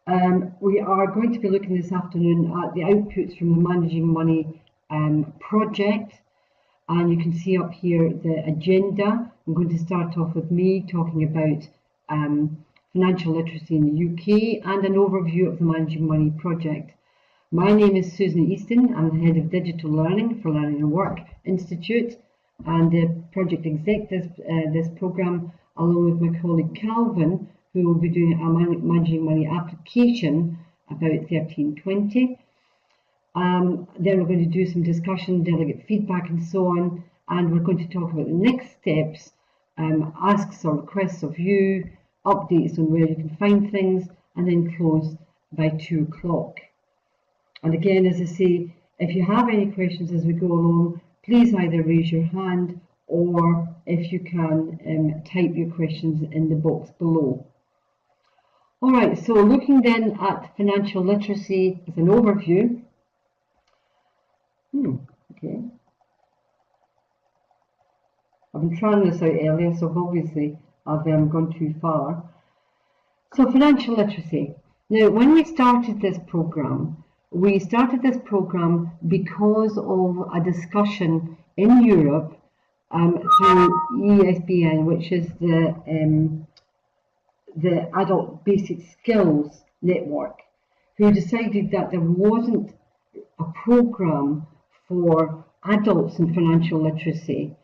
We are going to be looking this afternoon at the outputs from the Managing Money project, and you can see up here the agenda. I'm going to start off with me talking about financial literacy in the UK and an overview of the Managing Money project. My name is Susan Easton. I'm the Head of Digital Learning for Learning and Work Institute and the project exec this programme, along with my colleague Calvin, who will be doing a Managing Money application about 1320. Then we're going to do some discussion, delegate feedback and so on, and we're going to talk about the next steps, asks or requests of you, updates on where you can find things, and then close by 2 o'clock. And again, as I say, if you have any questions as we go along, please either raise your hand or, if you can, type your questions in the box below. All right, so looking then at financial literacy as an overview. Okay. I've been trying this out earlier, so obviously I've gone too far. So financial literacy. Now, when we started this programme, because of a discussion in Europe through ESBN, which is the Adult Basic Skills Network, who decided that there wasn't a programme for adults in financial literacy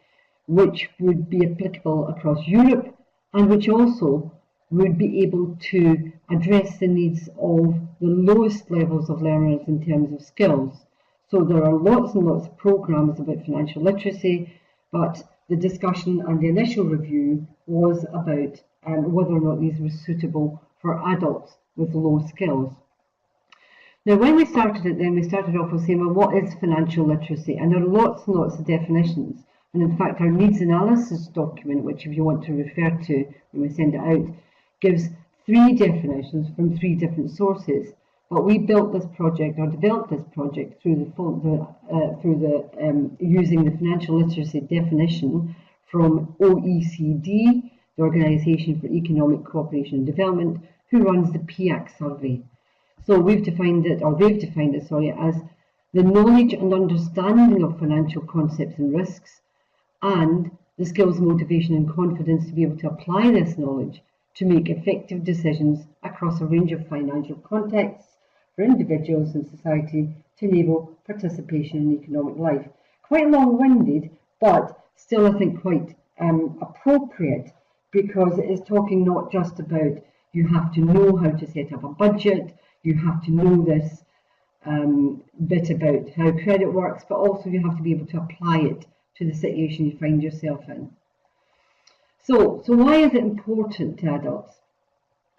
which would be applicable across Europe and which also would be able to address the needs of the lowest levels of learners in terms of skills. So there are lots and lots of programmes about financial literacy, but the discussion and the initial review was about whether or not these were suitable for adults with low skills. Now, when we started it, then we started off with saying, well, what is financial literacy? And there are lots and lots of definitions. And in fact, our needs analysis document, which if you want to refer to when we send it out, gives 3 definitions from 3 different sources. But we built this project, or developed this project, through using the financial literacy definition from OECD, the Organisation for Economic Cooperation and Development, who runs the PIAC survey. So we've defined it, or they've defined it, sorry, as the knowledge and understanding of financial concepts and risks, and the skills, motivation and confidence to be able to apply this knowledge to make effective decisions across a range of financial contexts for individuals and society to enable participation in economic life. Quite long-winded, but still I think quite appropriate, because it is talking not just about you have to know how to set up a budget, you have to know this bit about how credit works, but also you have to be able to apply it to the situation you find yourself in. So why is it important to adults?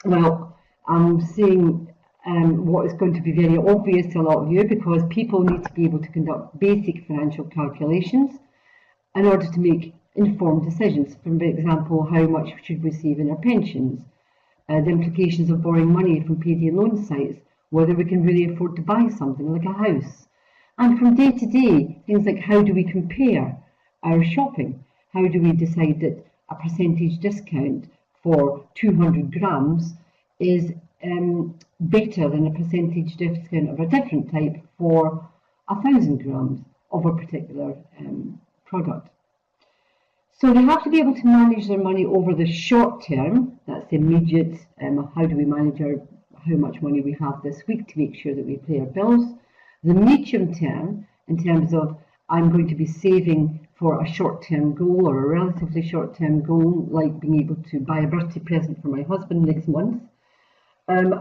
Well, I'm saying what is going to be very obvious to a lot of you, because people need to be able to conduct basic financial calculations in order to make informed decisions. For example, how much should we save in our pensions, the implications of borrowing money from payday loan sites, whether we can really afford to buy something like a house. And from day to day, things like how do we compare our shopping? How do we decide that a percentage discount for 200 grams is better than a percentage discount of a different type for 1,000 grams of a particular product? So they have to be able to manage their money over the short term. That's the immediate, how do we manage how much money we have this week to make sure that we pay our bills. The medium term, in terms of I'm going to be saving for a short-term goal or a relatively short-term goal, like being able to buy a birthday present for my husband next month. And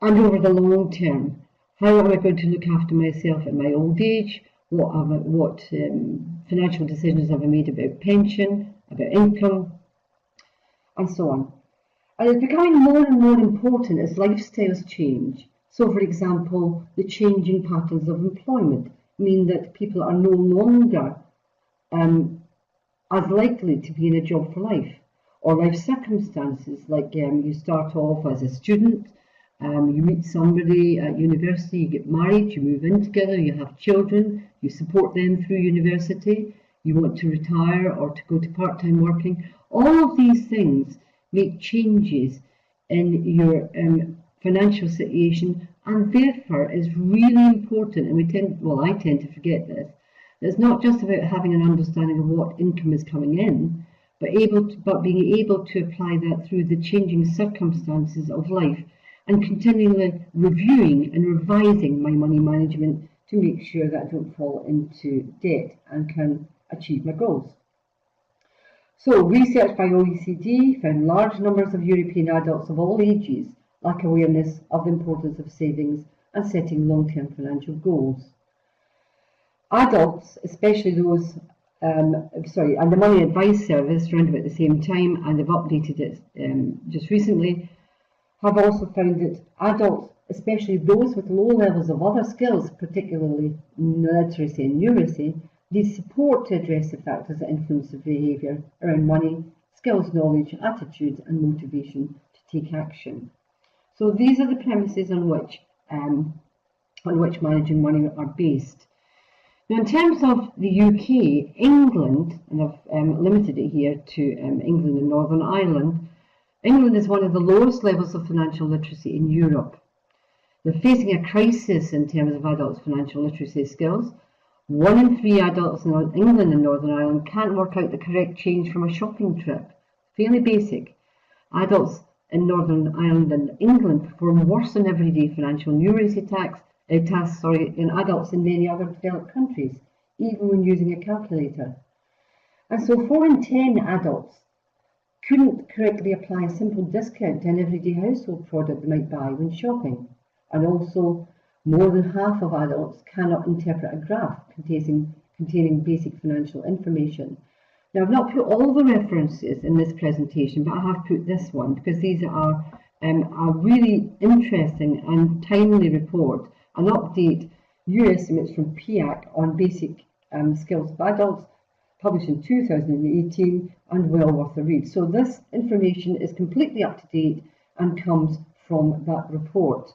over the long term, how am I going to look after myself at my old age? What financial decisions have I made about pension, about income, and so on. And it's becoming more and more important as lifestyles change. So, for example, the changing patterns of employment mean that people are no longer as likely to be in a job for life, or life circumstances, like you start off as a student, you meet somebody at university, you get married, you move in together, you have children, you support them through university, you want to retire or to go to part-time working. All of these things make changes in your financial situation, and therefore is really important, and I tend to forget this, that it's not just about having an understanding of what income is coming in, but being able to apply that through the changing circumstances of life and continually reviewing and revising my money management to make sure that I don't fall into debt and can achieve my goals. So, research by OECD found large numbers of European adults of all ages lack awareness of the importance of savings and setting long-term financial goals. Adults, especially those, and the Money Advice Service, around about the same time, and they've updated it just recently, have also found that adults, especially those with low levels of other skills, particularly literacy and numeracy, need support to address the factors that influence their behaviour around money, skills, knowledge, attitudes, and motivation to take action. So these are the premises on which managing money are based. Now, in terms of the UK, England, and I've limited it here to England and Northern Ireland, England is one of the lowest levels of financial literacy in Europe. They're facing a crisis in terms of adults' financial literacy skills. 1 in 3 adults in England and Northern Ireland can't work out the correct change from a shopping trip. Fairly basic. Adults in Northern Ireland and England perform worse in everyday financial numeracy tasks than adults in many other developed countries, even when using a calculator. And so 4 in 10 adults couldn't correctly apply a simple discount to an everyday household product they might buy when shopping. And also, more than half of adults cannot interpret a graph containing basic financial information. Now, I've not put all the references in this presentation, but I have put this one because these are a really interesting and timely report, an update, new estimates from PIAC on basic skills of adults, published in 2018 and well worth a read. So this information is completely up to date and comes from that report.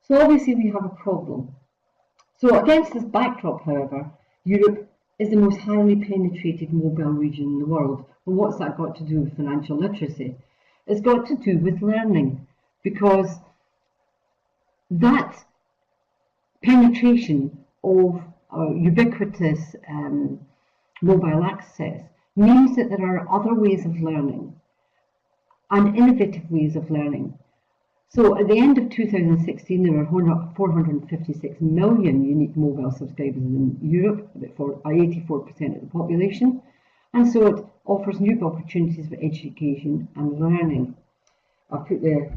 So obviously we have a problem. So against this backdrop, however, Europe is the most highly penetrated mobile region in the world. Well, what's that got to do with financial literacy? It's got to do with learning, because that penetration of ubiquitous mobile access means that there are other ways of learning and innovative ways of learning. So at the end of 2016, there were 456 million unique mobile subscribers in Europe, about 84% of the population, and so it offers new opportunities for education and learning. I'll put the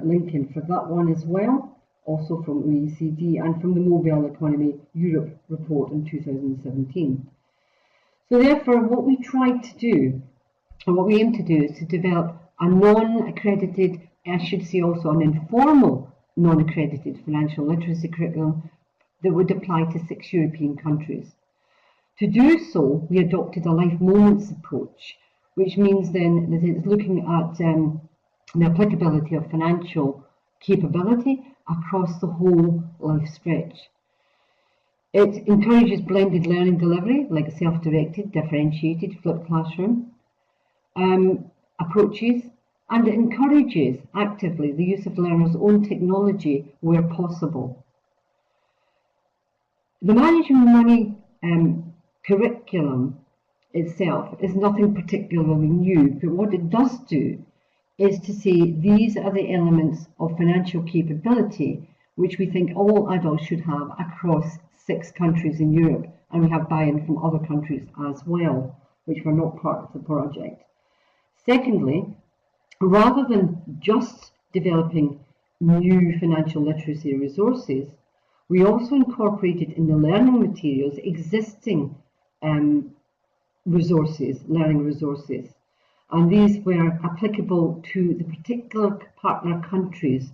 link in for that one as well, also from OECD and from the Mobile Economy Europe report in 2017. So therefore, what we tried to do, and what we aim to do, is to develop a non-accredited, I should say also an informal non-accredited financial literacy curriculum that would apply to 6 European countries. To do so, we adopted a life moments approach, which means then that it's looking at the applicability of financial capability across the whole life stretch. It encourages blended learning delivery, like self-directed, differentiated, flipped classroom approaches, and it encourages actively the use of learners' own technology where possible. The managing money curriculum itself is nothing particularly new, but what it does do is to say these are the elements of financial capability which we think all adults should have across 6 countries in Europe, and we have buy-in from other countries as well, which were not part of the project. Secondly, rather than just developing new financial literacy resources, we also incorporated in the learning materials existing learning resources, and these were applicable to the particular partner countries.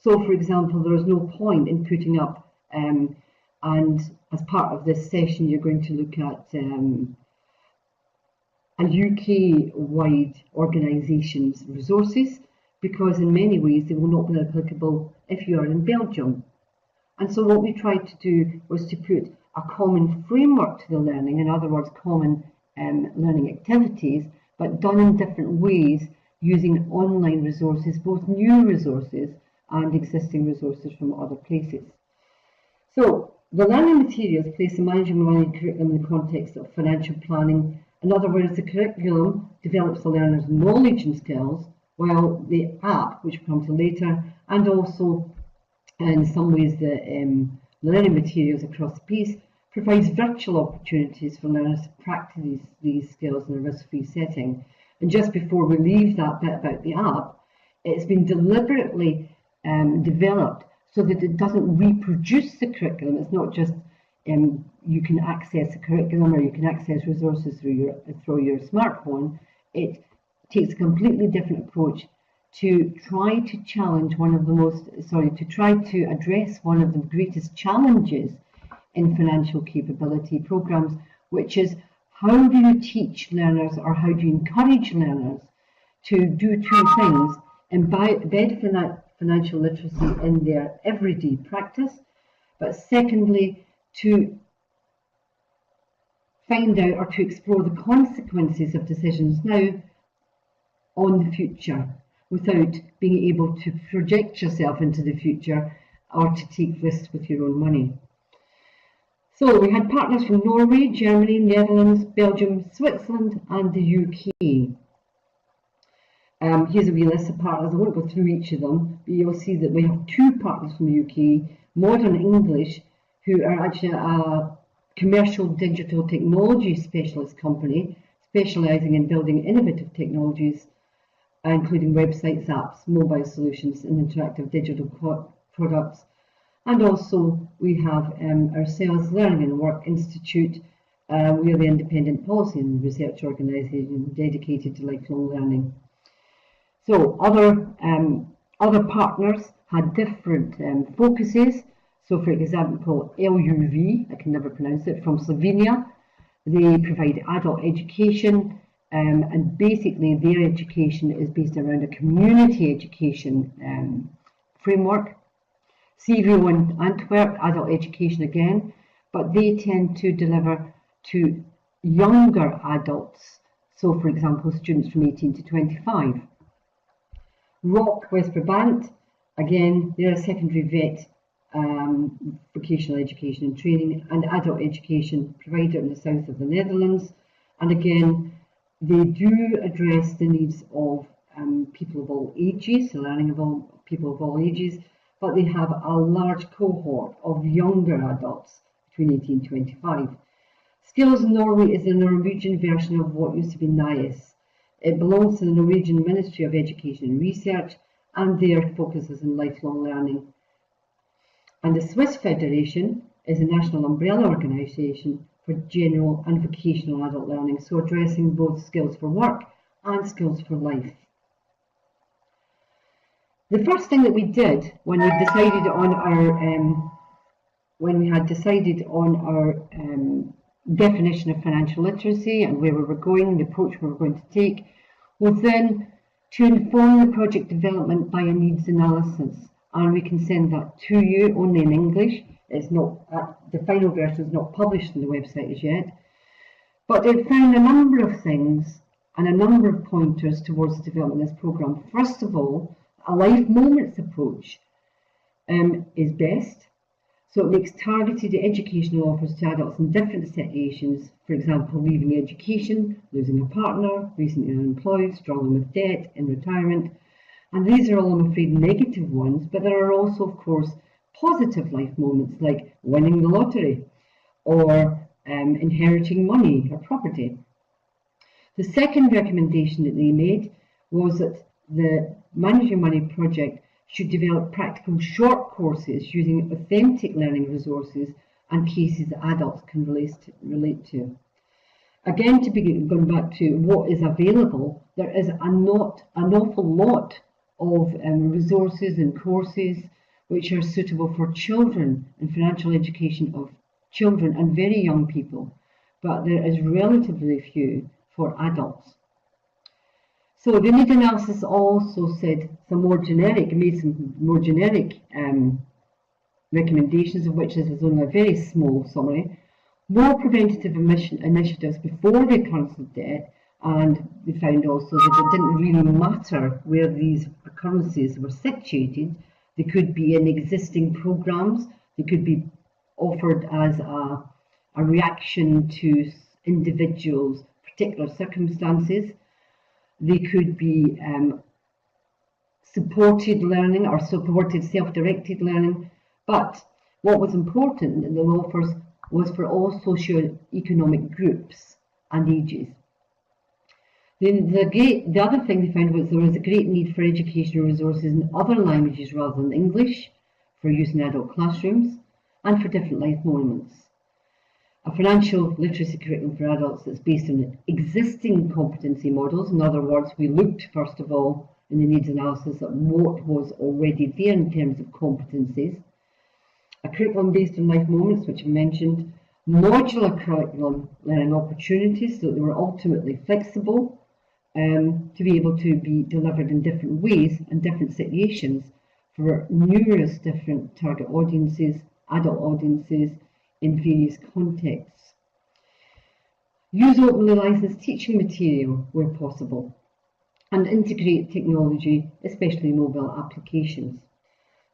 So, for example, there is no point in putting up, and as part of this session, you're going to look at a UK-wide organisation's resources, because in many ways they will not be applicable if you are in Belgium. And so what we tried to do was to put a common framework to the learning, in other words, common learning activities, but done in different ways using online resources, both new resources and existing resources from other places. So the learning materials place the managing money curriculum in the context of financial planning. In other words, the curriculum develops the learner's knowledge and skills, while the app, which we'll come to later, and also in some ways the learning materials across the piece, provides virtual opportunities for learners to practice these skills in a risk-free setting. And just before we leave that bit about the app, it's been deliberately developed so that it doesn't reproduce the curriculum. It's not just you can access the curriculum or you can access resources through your smartphone. It takes a completely different approach to try to challenge to try to address one of the greatest challenges in financial capability programs, which is how do you teach learners, or how do you encourage learners to do two things: embed financial literacy in their everyday practice, but secondly, to find out or to explore the consequences of decisions now on the future, without being able to project yourself into the future or to take risks with your own money. So we had partners from Norway, Germany, Netherlands, Belgium, Switzerland and the UK. Here's a wee list of partners. I won't go through each of them, but you'll see that we have two partners from the UK, Modern English, who are actually a commercial digital technology specialist company specialising in building innovative technologies, including websites, apps, mobile solutions and interactive digital products. And also we have ourselves, Learning and Work Institute. We are the independent policy and research organisation dedicated to lifelong learning. So other partners had different focuses. So for example, LUV, I can never pronounce it, from Slovenia. They provide adult education, and basically their education is based around a community education framework. CVO in Antwerp, adult education again, but they tend to deliver to younger adults. So for example, students from 18 to 25. ROC West Brabant, again, they're a secondary vet, vocational education and training and adult education provider in the south of the Netherlands. And again, they do address the needs of people of all ages, the learning of people of all ages, but they have a large cohort of younger adults between 18 and 25. Skills in Norway is the Norwegian version of what used to be NIAS. It belongs to the Norwegian Ministry of Education and Research, and their focus is on lifelong learning. And the Swiss Federation is a national umbrella organisation for general and vocational adult learning, so addressing both skills for work and skills for life. The first thing that we did when we decided on our definition of financial literacy and where we were going, the approach we were going to take, was then to inform the project development by a needs analysis. And we can send that to you only in English. It's not the final version is not published on the website as yet, but it found a number of things and a number of pointers towards the development of this programme. First of all, a life moments approach is best. So it makes targeted educational offers to adults in different situations, for example, leaving education, losing a partner, recently unemployed, struggling with debt, in retirement. And these are all, I'm afraid, negative ones, but there are also, of course, positive life moments like winning the lottery or inheriting money or property. The second recommendation that they made was that the Manage Your Money project should develop practical short courses using authentic learning resources and cases that adults can relate to. Again, to be going back to what is available, there is an awful lot of resources and courses which are suitable for children and financial education of children and very young people, but there is relatively few for adults. So the need analysis also said made some more generic recommendations, of which this is only a very small summary. More preventative initiatives before the occurrence of death, And they found also that it didn't really matter where these occurrences were situated. They could be in existing programs, they could be offered as a reaction to individuals' particular circumstances. They could be supported learning or supported self-directed learning. But what was important in the offers was for all socio-economic groups and ages. The other thing they found was there was a great need for educational resources in other languages rather than English for use in adult classrooms and for different life moments. A financial literacy curriculum for adults that's based on existing competency models. In other words, we looked first of all in the needs analysis at what was already there in terms of competencies. A curriculum based on life moments, which I mentioned. Modular curriculum learning opportunities so that they were ultimately flexible to be able to be delivered in different ways and different situations for numerous different target audiences, adult audiences in various contexts. Use openly licensed teaching material where possible and integrate technology, especially mobile applications.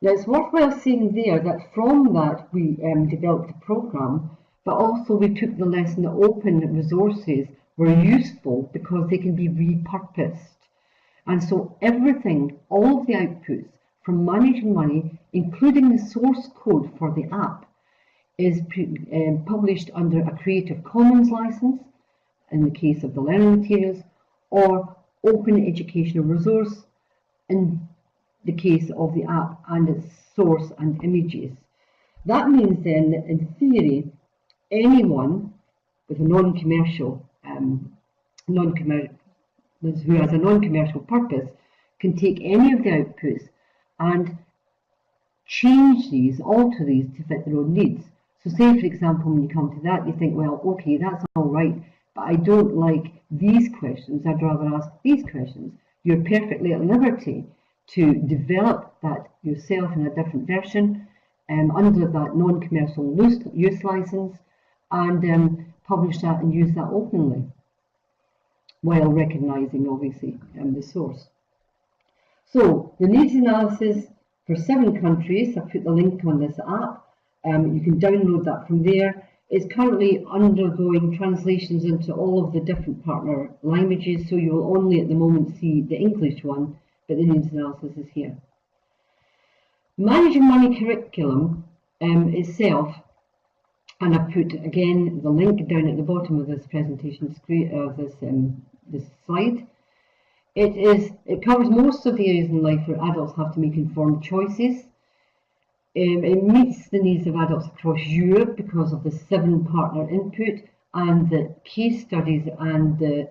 Now it's worthwhile saying there that from that we developed a programme, but also we took the lesson that open resources were useful because they can be repurposed. And so everything, all of the outputs from managing money, including the source code for the app, is published under a Creative Commons license, in the case of the learning materials, or open educational resource, in the case of the app and its source and images. That means then that in theory, anyone with a non-commercial who has a non-commercial purpose can take any of the outputs and change these, alter these to fit their own needs. So say, for example, when you come to that, you think, well, okay, that's all right, but I don't like these questions, I'd rather ask these questions. You're perfectly at liberty to develop that yourself in a different version under that non-commercial use license and publish that and use that openly, while recognising, obviously, the source. So, the needs analysis for 7 countries, I've put the link on this app. You can download that from there. It's currently undergoing translations into all of the different partner languages, so you will only at the moment see the English one, but the needs analysis is here. Managing Money curriculum itself, and I've put again the link down at the bottom of this presentation screen of this slide. It covers most of the areas in life where adults have to make informed choices. It meets the needs of adults across Europe because of the 7 partner input and the case studies and the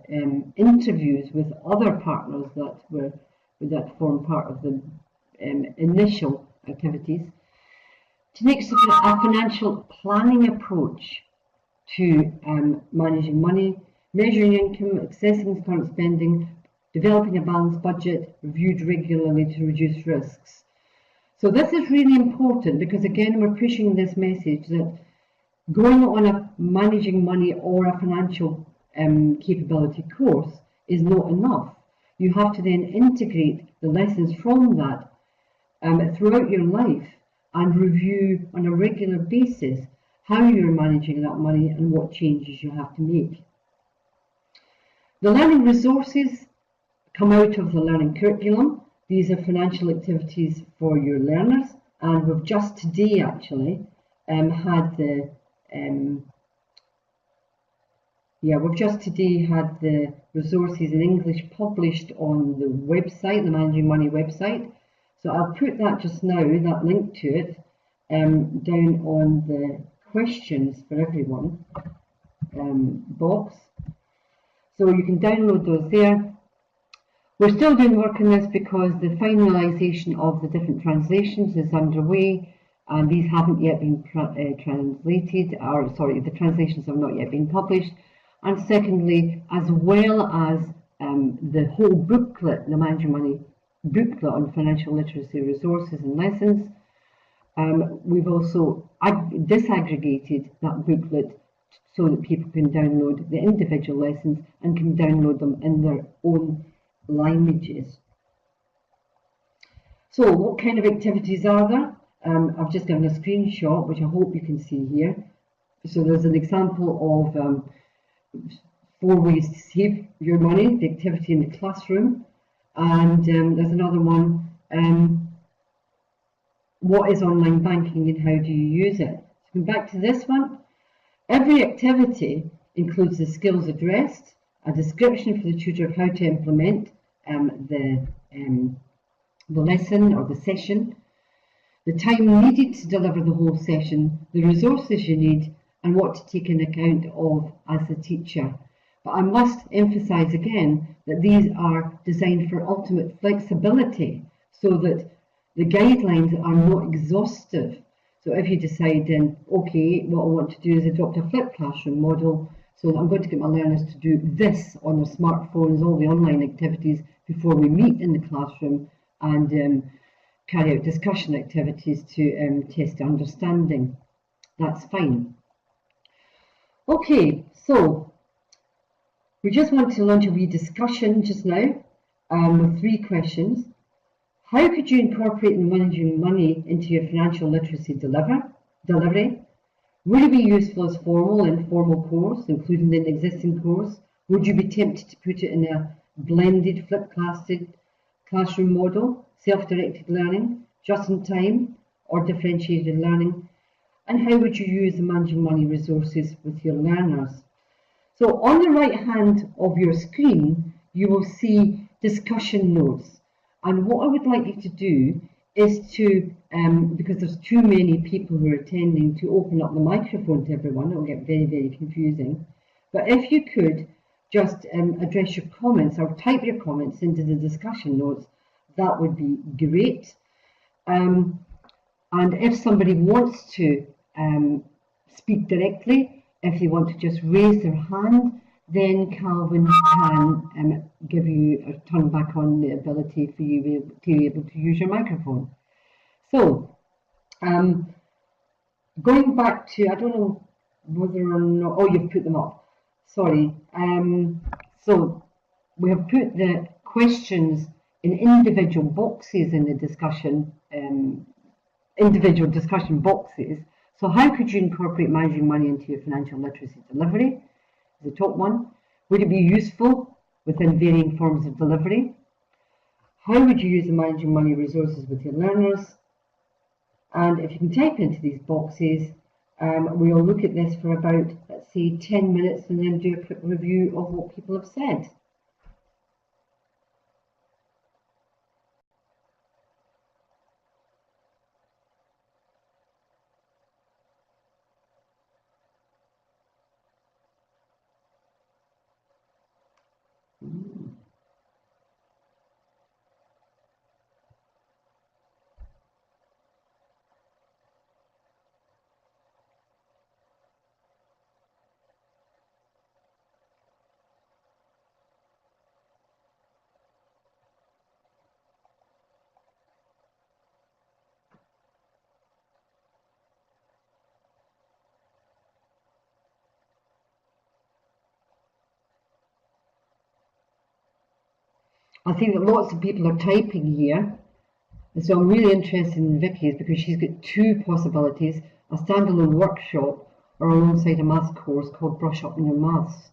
interviews with other partners that form part of the initial activities. To make a financial planning approach to managing money, measuring income, assessing current spending, developing a balanced budget, reviewed regularly to reduce risks. So this is really important because again we're pushing this message that going on a managing money or a financial capability course is not enough. You have to then integrate the lessons from that throughout your life and review on a regular basis how you're managing that money and what changes you have to make. The learning resources come out of the learning curriculum. These are financial activities for your learners, and we've just today actually had the resources in English published on the website, the Managing Money website. So I'll put that just now, that link to it, down on the questions for everyone box. So you can download those there. We're still doing work on this because the finalisation of the different translations is underway, and these haven't yet been translated, or sorry, the translations have not yet been published. And secondly, as well as the whole booklet, the Managing Money booklet on financial literacy resources and lessons, we've also disaggregated that booklet so that people can download the individual lessons and can download them in their own languages. So what kind of activities are there? I've just given a screenshot, which I hope you can see here. So there's an example of 4 ways to save your money, the activity in the classroom. And there's another one, what is online banking and how do you use it? So come back to this one. Every activity includes the skills addressed, a description for the tutor of how to implement the lesson or the session, the time needed to deliver the whole session, the resources you need, and what to take in account of as a teacher. But I must emphasise again that these are designed for ultimate flexibility so that the guidelines are not exhaustive. So if you decide then, okay, what I want to do is adopt a flipped classroom model, so I'm going to get my learners to do this on their smartphones, all the online activities before we meet in the classroom, and carry out discussion activities to test understanding. That's fine. Okay, so we just want to launch a wee discussion just now with 3 questions. How could you incorporate managing money into your financial literacy delivery? Would it be useful as formal and informal course, including an existing course? Would you be tempted to put it in a blended flipped classroom model, self-directed learning, just in time, or differentiated learning? And how would you use the managing money resources with your learners? So on the right hand of your screen, you will see discussion notes. And what I would like you to do is to, because there's too many people who are attending, to open up the microphone to everyone. It will get very, very confusing. But if you could just address your comments or type your comments into the discussion notes, that would be great. And if somebody wants to speak directly, if they want to just raise their hand, then Calvin can give you or turn back on the ability for you to be able to use your microphone. So, going back to, I don't know whether or not, oh, you've put them up, sorry. So, we have put the questions in individual boxes in the discussion, individual discussion boxes. So, how could you incorporate managing money into your financial literacy delivery? The top one. Would it be useful within varying forms of delivery? How would you use the managing money resources with your learners? And if you can type into these boxes, we'll look at this for about, let's say, 10 minutes and then do a quick review of what people have said. I think that lots of people are typing here, and so I'm really interested in Vicky's because she's got 2 possibilities, a standalone workshop or alongside a maths course called Brush Up on Your Maths.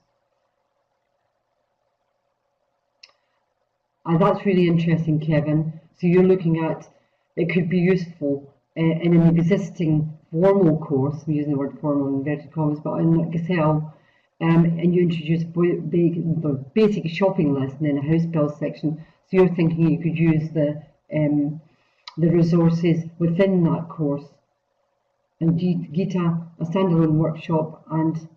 And that's really interesting, Kevin. So you're looking at, it could be useful in an existing formal course, I'm using the word formal in inverted commas, but in Excel, and you introduce a basic shopping list and then a house bills section. So you're thinking you could use the resources within that course. And Gita, a standalone workshop, and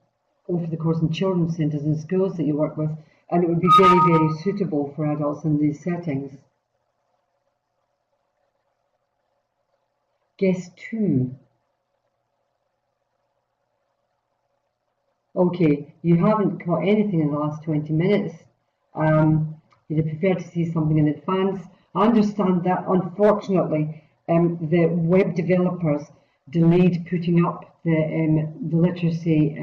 offer the course in children's centres and schools that you work with, and it would be very, very suitable for adults in these settings. Guess 2. Okay, you haven't caught anything in the last 20 minutes. You'd prefer to see something in advance. I understand that, unfortunately, the web developers delayed putting up the literacy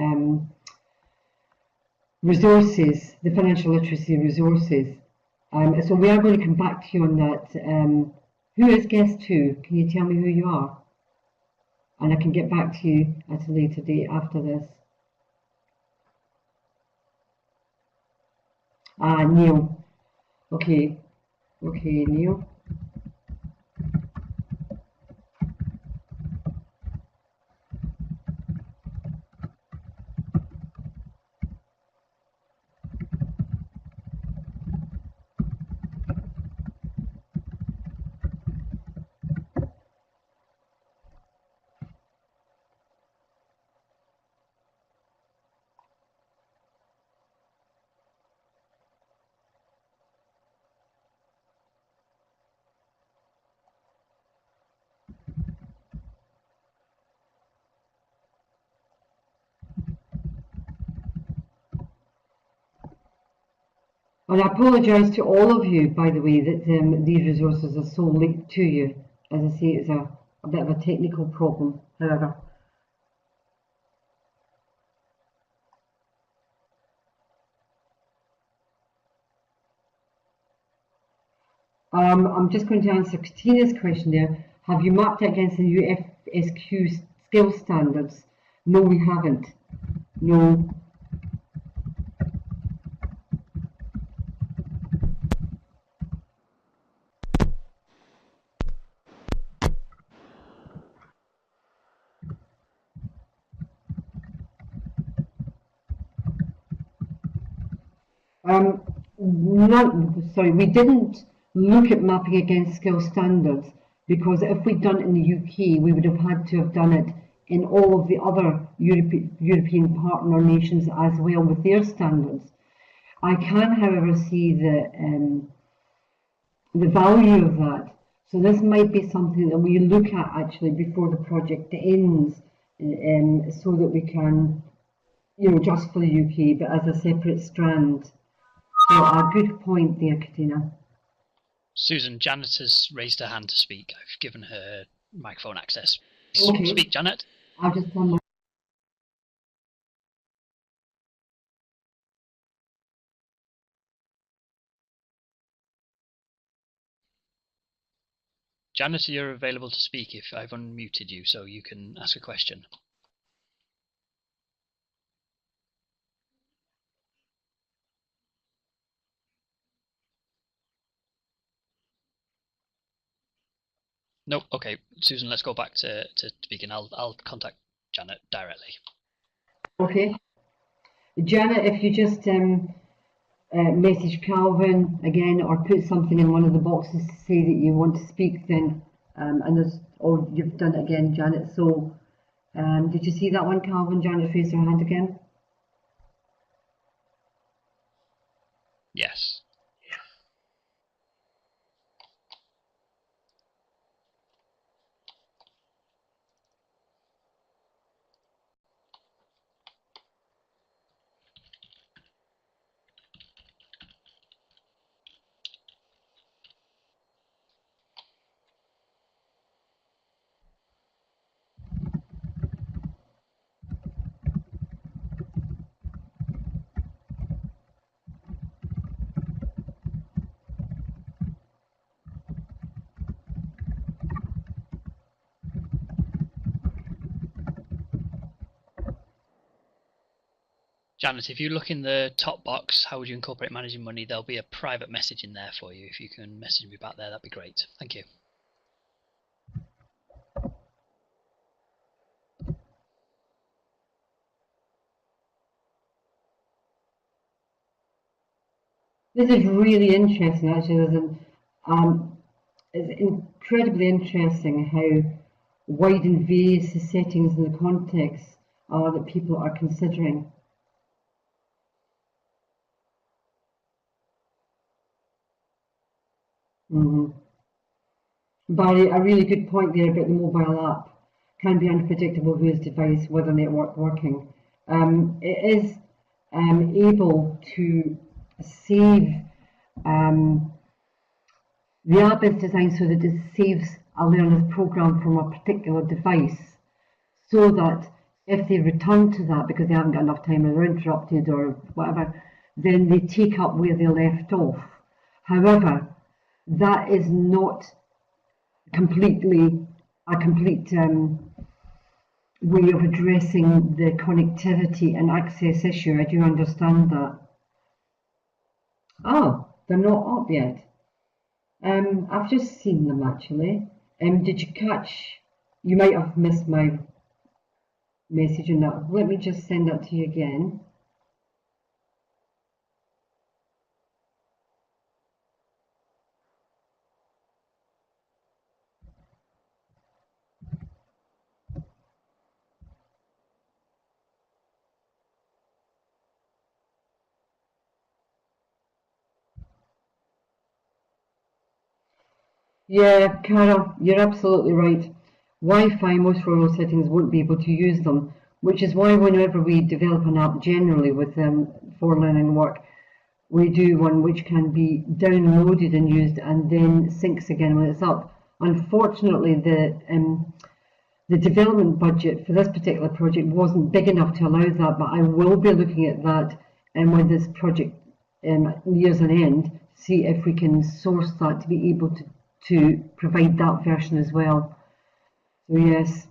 resources, the financial literacy resources. So we are going to come back to you on that. Who is guest two? Can you tell me who you are? And I can get back to you at a later date after this. Neil. Okay, Neil. And I apologise to all of you, by the way, that these resources are so late to you. As I say, it's a bit of a technical problem, however. I'm just going to answer Katina's question there. Have you mapped it against the UFSQ skill standards? No, we haven't. No. We didn't look at mapping against skill standards, because if we'd done it in the UK, we would have had to have done it in all of the other European partner nations as well with their standards. I can, however, see the value of that. So this might be something that we look at actually before the project ends, so that we can, just for the UK, but as a separate strand. So a good point there, Katina. Susan, Janet has raised her hand to speak. I've given her microphone access. Okay. Speak, Janet. I'll just turn my... Janet, you're available to speak if I've unmuted you, so you can ask a question. Nope. Okay, Susan, let's go back to speaking. I'll contact Janet directly. Okay. Janet, if you just message Calvin again, or put something in one of the boxes to say that you want to speak, then you've done it again, Janet. So did you see that one, Calvin? Janet raised her hand again. Yes. Janet, if you look in the top box, how would you incorporate managing money, there'll be a private message in there for you. If you can message me back there, that'd be great. Thank you. This is really interesting, actually. It's incredibly interesting how wide and various the settings and the contexts are that people are considering. Barry, a really good point there about the mobile app. Can be unpredictable whose device, whether network working. It is able to save. The app is designed so that it saves a learner's program from a particular device, so that if they return to that because they haven't got enough time or they're interrupted or whatever, then they take up where they left off. However, that is not completely a complete way of addressing the connectivity and access issue. I do understand that. Oh, they're not up yet. I've just seen them actually. Did you catch? You might have missed my message on that. Let me just send that to you again. Yeah, Cara, you're absolutely right. Wi-Fi, most rural settings won't be able to use them, which is why whenever we develop an app generally with for learning work, we do one which can be downloaded and used and then syncs again when it's up. Unfortunately, the development budget for this particular project wasn't big enough to allow that, but I will be looking at that when this project nears an end, see if we can source that to be able to provide that version as well. So yes.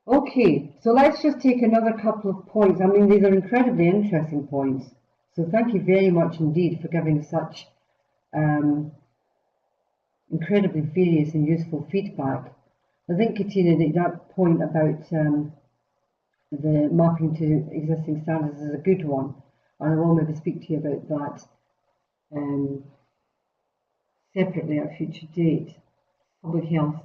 Okay, so let's just take another couple of points. I mean, these are incredibly interesting points. So thank you very much indeed for giving such incredibly various and useful feedback. I think, Katina, that point about the mapping to existing standards is a good one, and I will maybe speak to you about that separately at a future date. Public health.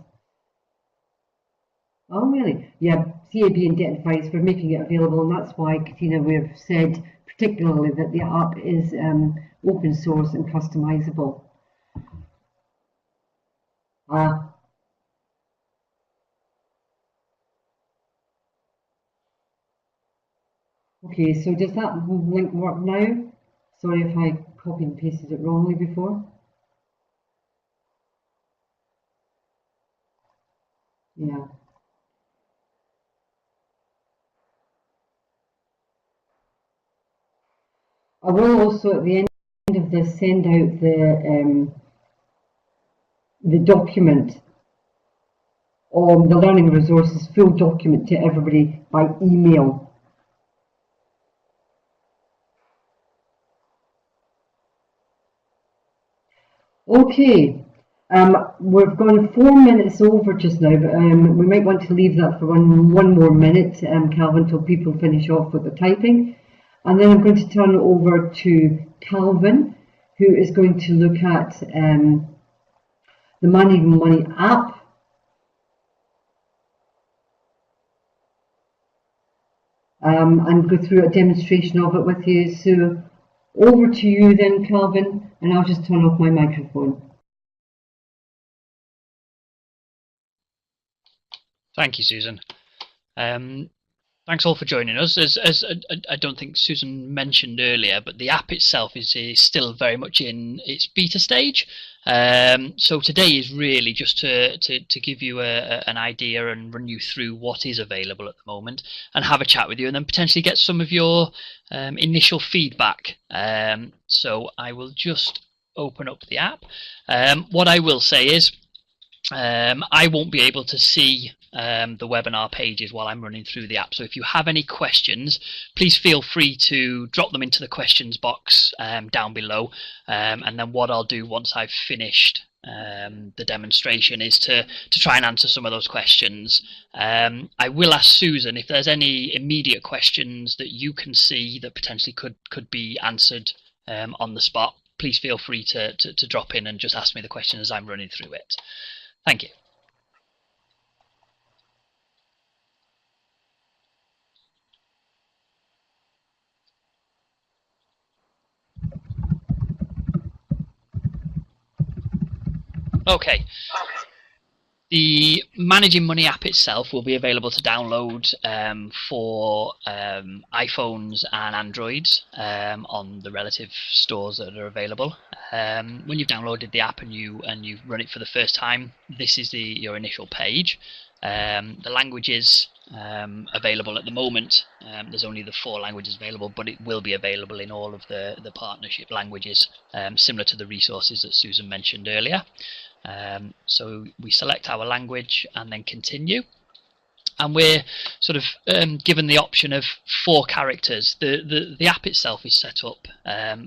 Oh, really? Yeah, CAB and debt advice, we're making it available, and that's why, Katina, we've said particularly that the app is open source and customizable. Okay, so does that link work now? Sorry if I copied and pasted it wrongly before. Yeah. I will also at the end of this send out the document on the learning resources full document to everybody by email. Okay, we've gone 4 minutes over just now, but we might want to leave that for one more minute, Calvin, until people finish off with the typing. And then I'm going to turn it over to Calvin, who is going to look at the Managing Money app. And go through a demonstration of it with you. So over to you then, Calvin, and I'll just turn off my microphone. Thank you, Susan. Thanks all for joining us. As I don't think Susan mentioned earlier, but the app itself is still very much in its beta stage. So today is really just to give you an idea and run you through what is available at the moment and have a chat with you and then potentially get some of your initial feedback. So I will just open up the app. What I will say is I won't be able to see the webinar pages while I'm running through the app. So if you have any questions, please feel free to drop them into the questions box down below. And then what I'll do once I've finished the demonstration is to try and answer some of those questions. I will ask Susan if there's any immediate questions that you can see that potentially could be answered on the spot. Please feel free to drop in and just ask me the question as I'm running through it. Thank you. Okay. The Managing Money app itself will be available to download for iPhones and Androids on the relative stores that are available. when you've downloaded the app and you run it for the first time, this is your initial page. The languages available at the moment, there's only the 4 languages available, but it will be available in all of the partnership languages, similar to the resources that Susan mentioned earlier. So we select our language and then continue. And we're sort of given the option of 4 characters. The app itself is set up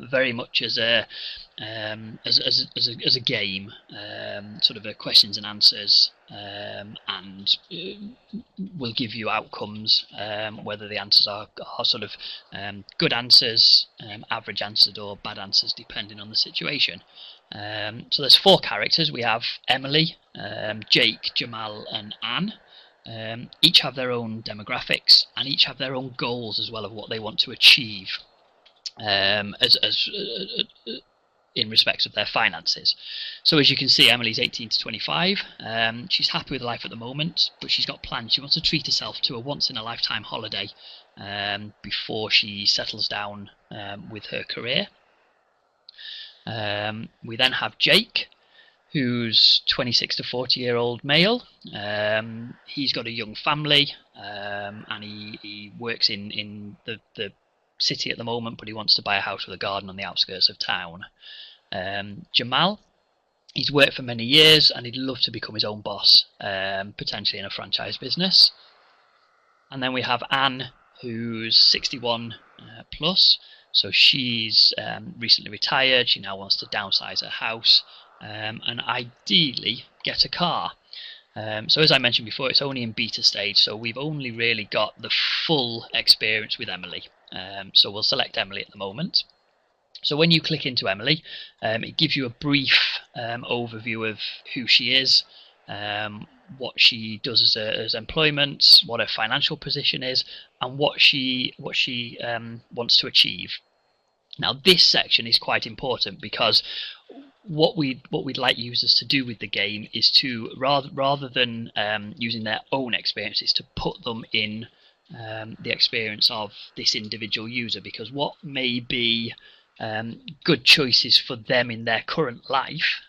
very much as a game, sort of a questions and answers, and will give you outcomes, whether the answers are sort of good answers, average answered, or bad answers, depending on the situation. So there's 4 characters. We have Emily, Jake, Jamal, and Anne. Each have their own demographics and each have their own goals as well of what they want to achieve in respect of their finances. So as you can see, Emily's 18 to 25. She's happy with life at the moment, but she's got plans. She wants to treat herself to a once-in-a-lifetime holiday before she settles down with her career. We then have Jake, who's 26 to 40-year-old male. He's got a young family, and he works in the city at the moment, but he wants to buy a house with a garden on the outskirts of town. Jamal, he's worked for many years and he'd love to become his own boss, potentially in a franchise business. And then we have Anne, who's 61 plus, so she's recently retired. She now wants to downsize her house, and ideally get a car. So as I mentioned before, it's only in beta stage, so we've only really got the full experience with Emily. So we'll select Emily at the moment. So when you click into Emily, it gives you a brief overview of who she is, what she does as employment, what her financial position is, and what she wants to achieve. Now this section is quite important, because what we'd like users to do with the game is to, rather than using their own experiences, to put them in the experience of this individual user, because what may be good choices for them in their current life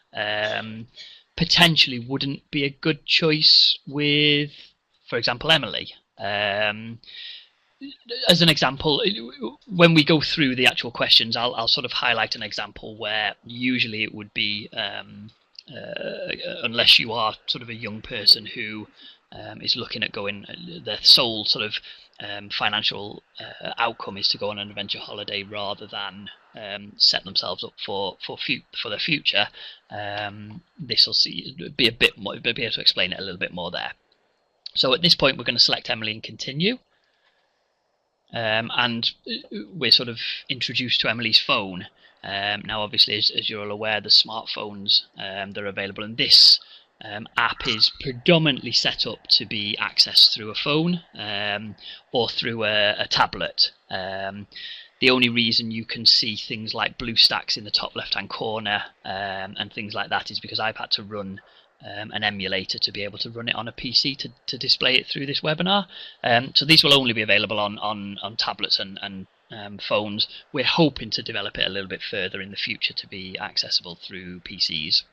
potentially wouldn't be a good choice with, for example, Emily. As an example, when we go through the actual questions, I'll sort of highlight an example where usually it would be, unless you are sort of a young person who is looking at going, their sole sort of financial outcome is to go on an adventure holiday rather than set themselves up for their future. This will be a bit more, be able to explain it a little bit more there. So at this point, we're going to select Emily and continue. And we're sort of introduced to Emily's phone. Now obviously, as you're all aware, the smartphones that are available in this app is predominantly set up to be accessed through a phone or through a tablet. The only reason you can see things like blue stacks in the top left hand corner and things like that is because I've had to run an emulator to be able to run it on a PC to display it through this webinar. So these will only be available on tablets and phones. We're hoping to develop it a little bit further in the future to be accessible through PCs.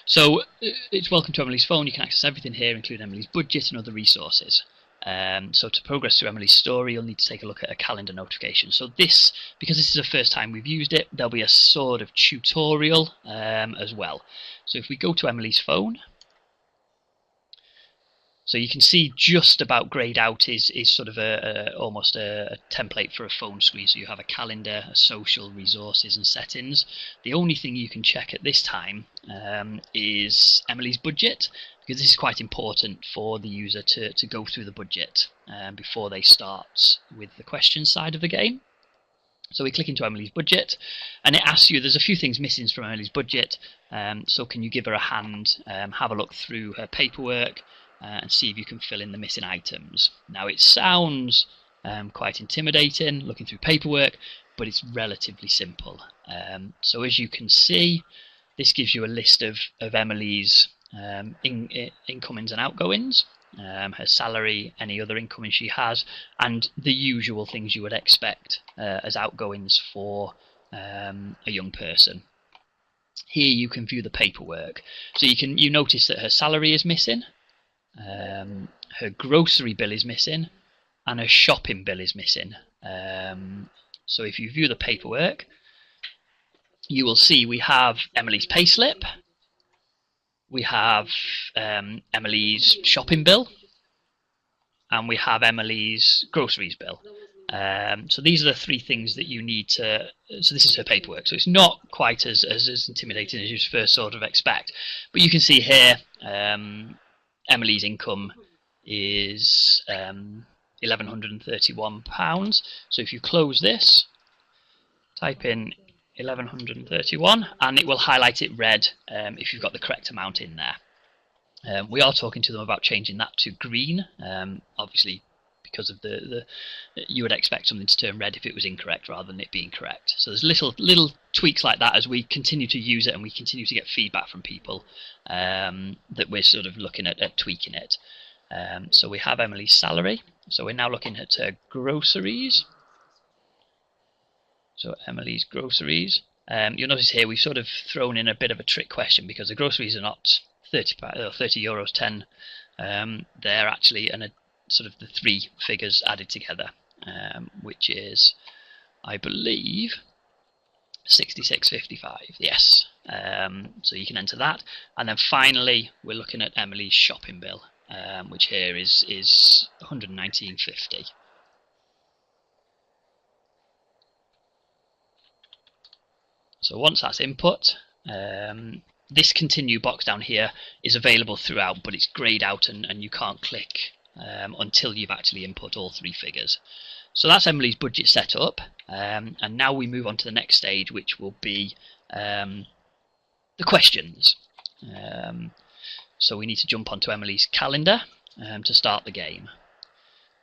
So it's welcome to Emily's phone. You can access everything here, including Emily's budget and other resources. So to progress through Emily's story, you'll need to take a look at a calendar notification. So this, because this is the first time we've used it, there'll be a sort of tutorial as well. So if we go to Emily's phone, so you can see just about grayed out is sort of almost a template for a phone screen. So you have a calendar, a social, resources and settings. The only thing you can check at this time is Emily's budget, because this is quite important for the user to go through the budget before they start with the question side of the game. So we click into Emily's budget and it asks you, there's a few things missing from Emily's budget, so can you give her a hand, have a look through her paperwork and see if you can fill in the missing items. Now it sounds quite intimidating looking through paperwork, but it's relatively simple. So as you can see, this gives you a list of Emily's incomings and outgoings, her salary, any other incoming she has, and the usual things you would expect as outgoings for a young person. Here you can view the paperwork. So you notice that her salary is missing, her grocery bill is missing, and her shopping bill is missing. So if you view the paperwork, you will see we have Emily's payslip, we have Emily's shopping bill, and we have Emily's groceries bill. So these are the three things that you need to. So this is her paperwork. So it's not quite as intimidating as you first sort of expect. But you can see here, Emily's income is £1,131. So if you close this, type in 1131, and it will highlight it red if you've got the correct amount in there. We are talking to them about changing that to green, obviously because of you would expect something to turn red if it was incorrect rather than it being correct. So there's little tweaks like that as we continue to use it and we continue to get feedback from people that we're sort of looking at tweaking it. So we have Emily's salary. So we're now looking at her groceries. So Emily's groceries. You'll notice here we've sort of thrown in a bit of a trick question because the groceries are not €30.10. They're actually sort of the three figures added together, which is, I believe, 66.55. Yes. So you can enter that, and then finally we're looking at Emily's shopping bill, which here is 119.50. So once that's input, this continue box down here is available throughout, but it's greyed out and you can't click until you've actually input all three figures. So that's Emily's budget set up, and now we move on to the next stage, which will be the questions. So we need to jump onto Emily's calendar to start the game.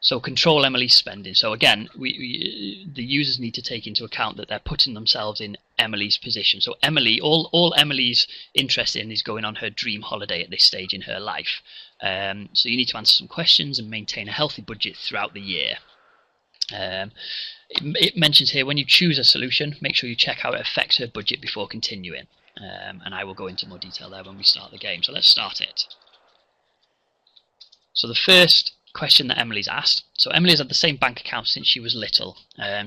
So control Emily's spending. So again, the users need to take into account that they're putting themselves in Emily's position. So Emily, all Emily's interested in is going on her dream holiday at this stage in her life. So you need to answer some questions and maintain a healthy budget throughout the year. It mentions here when you choose a solution, make sure you check how it affects her budget before continuing. And I will go into more detail there when we start the game. So let's start it. So the first question that Emily's asked. So Emily's had the same bank account since she was little.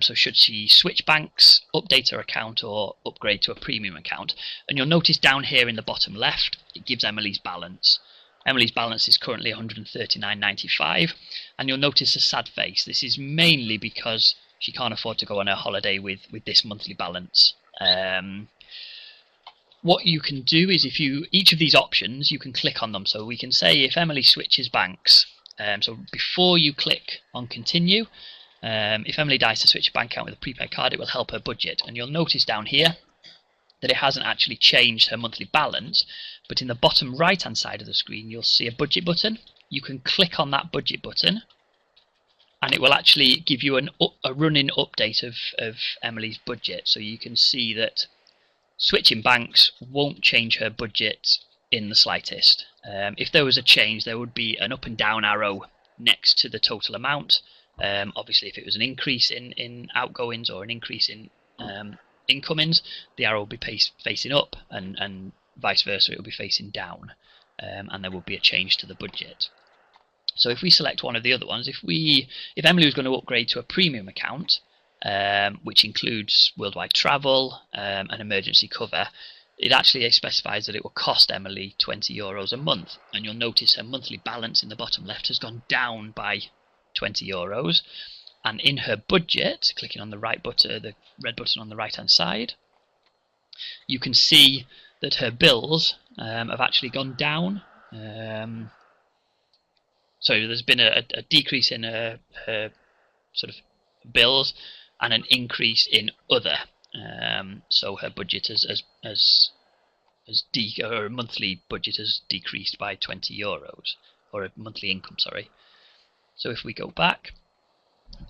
So should she switch banks, update her account, or upgrade to a premium account? And you'll notice down here in the bottom left, it gives Emily's balance. Emily's balance is currently £139.95, and you'll notice a sad face. This is mainly because she can't afford to go on her holiday with this monthly balance. What you can do is each of these options, you can click on them. So we can say if Emily switches banks, so before you click on continue, if Emily decides to switch a bank account with a prepaid card, it will help her budget. And you'll notice down here that it hasn't actually changed her monthly balance, but in the bottom right hand side of the screen you'll see a budget button. You can click on that budget button and it will actually give you a running update of Emily's budget. So you can see that switching banks won't change her budget in the slightest. If there was a change, there would be an up and down arrow next to the total amount. Obviously if it was an increase in outgoings or an increase in incomings, the arrow will be facing up, and vice versa, it will be facing down, and there will be a change to the budget. So if we select one of the other ones, if Emily was going to upgrade to a premium account, which includes worldwide travel and emergency cover, it actually specifies that it will cost Emily €20 a month, and you'll notice her monthly balance in the bottom left has gone down by €20. And in her budget, clicking on the right button, the red button on the right hand side, you can see that her bills have actually gone down. So there's been a decrease in her sort of bills and an increase in other. So her budget her monthly budget has decreased by €20, or her monthly income, sorry. So if we go back,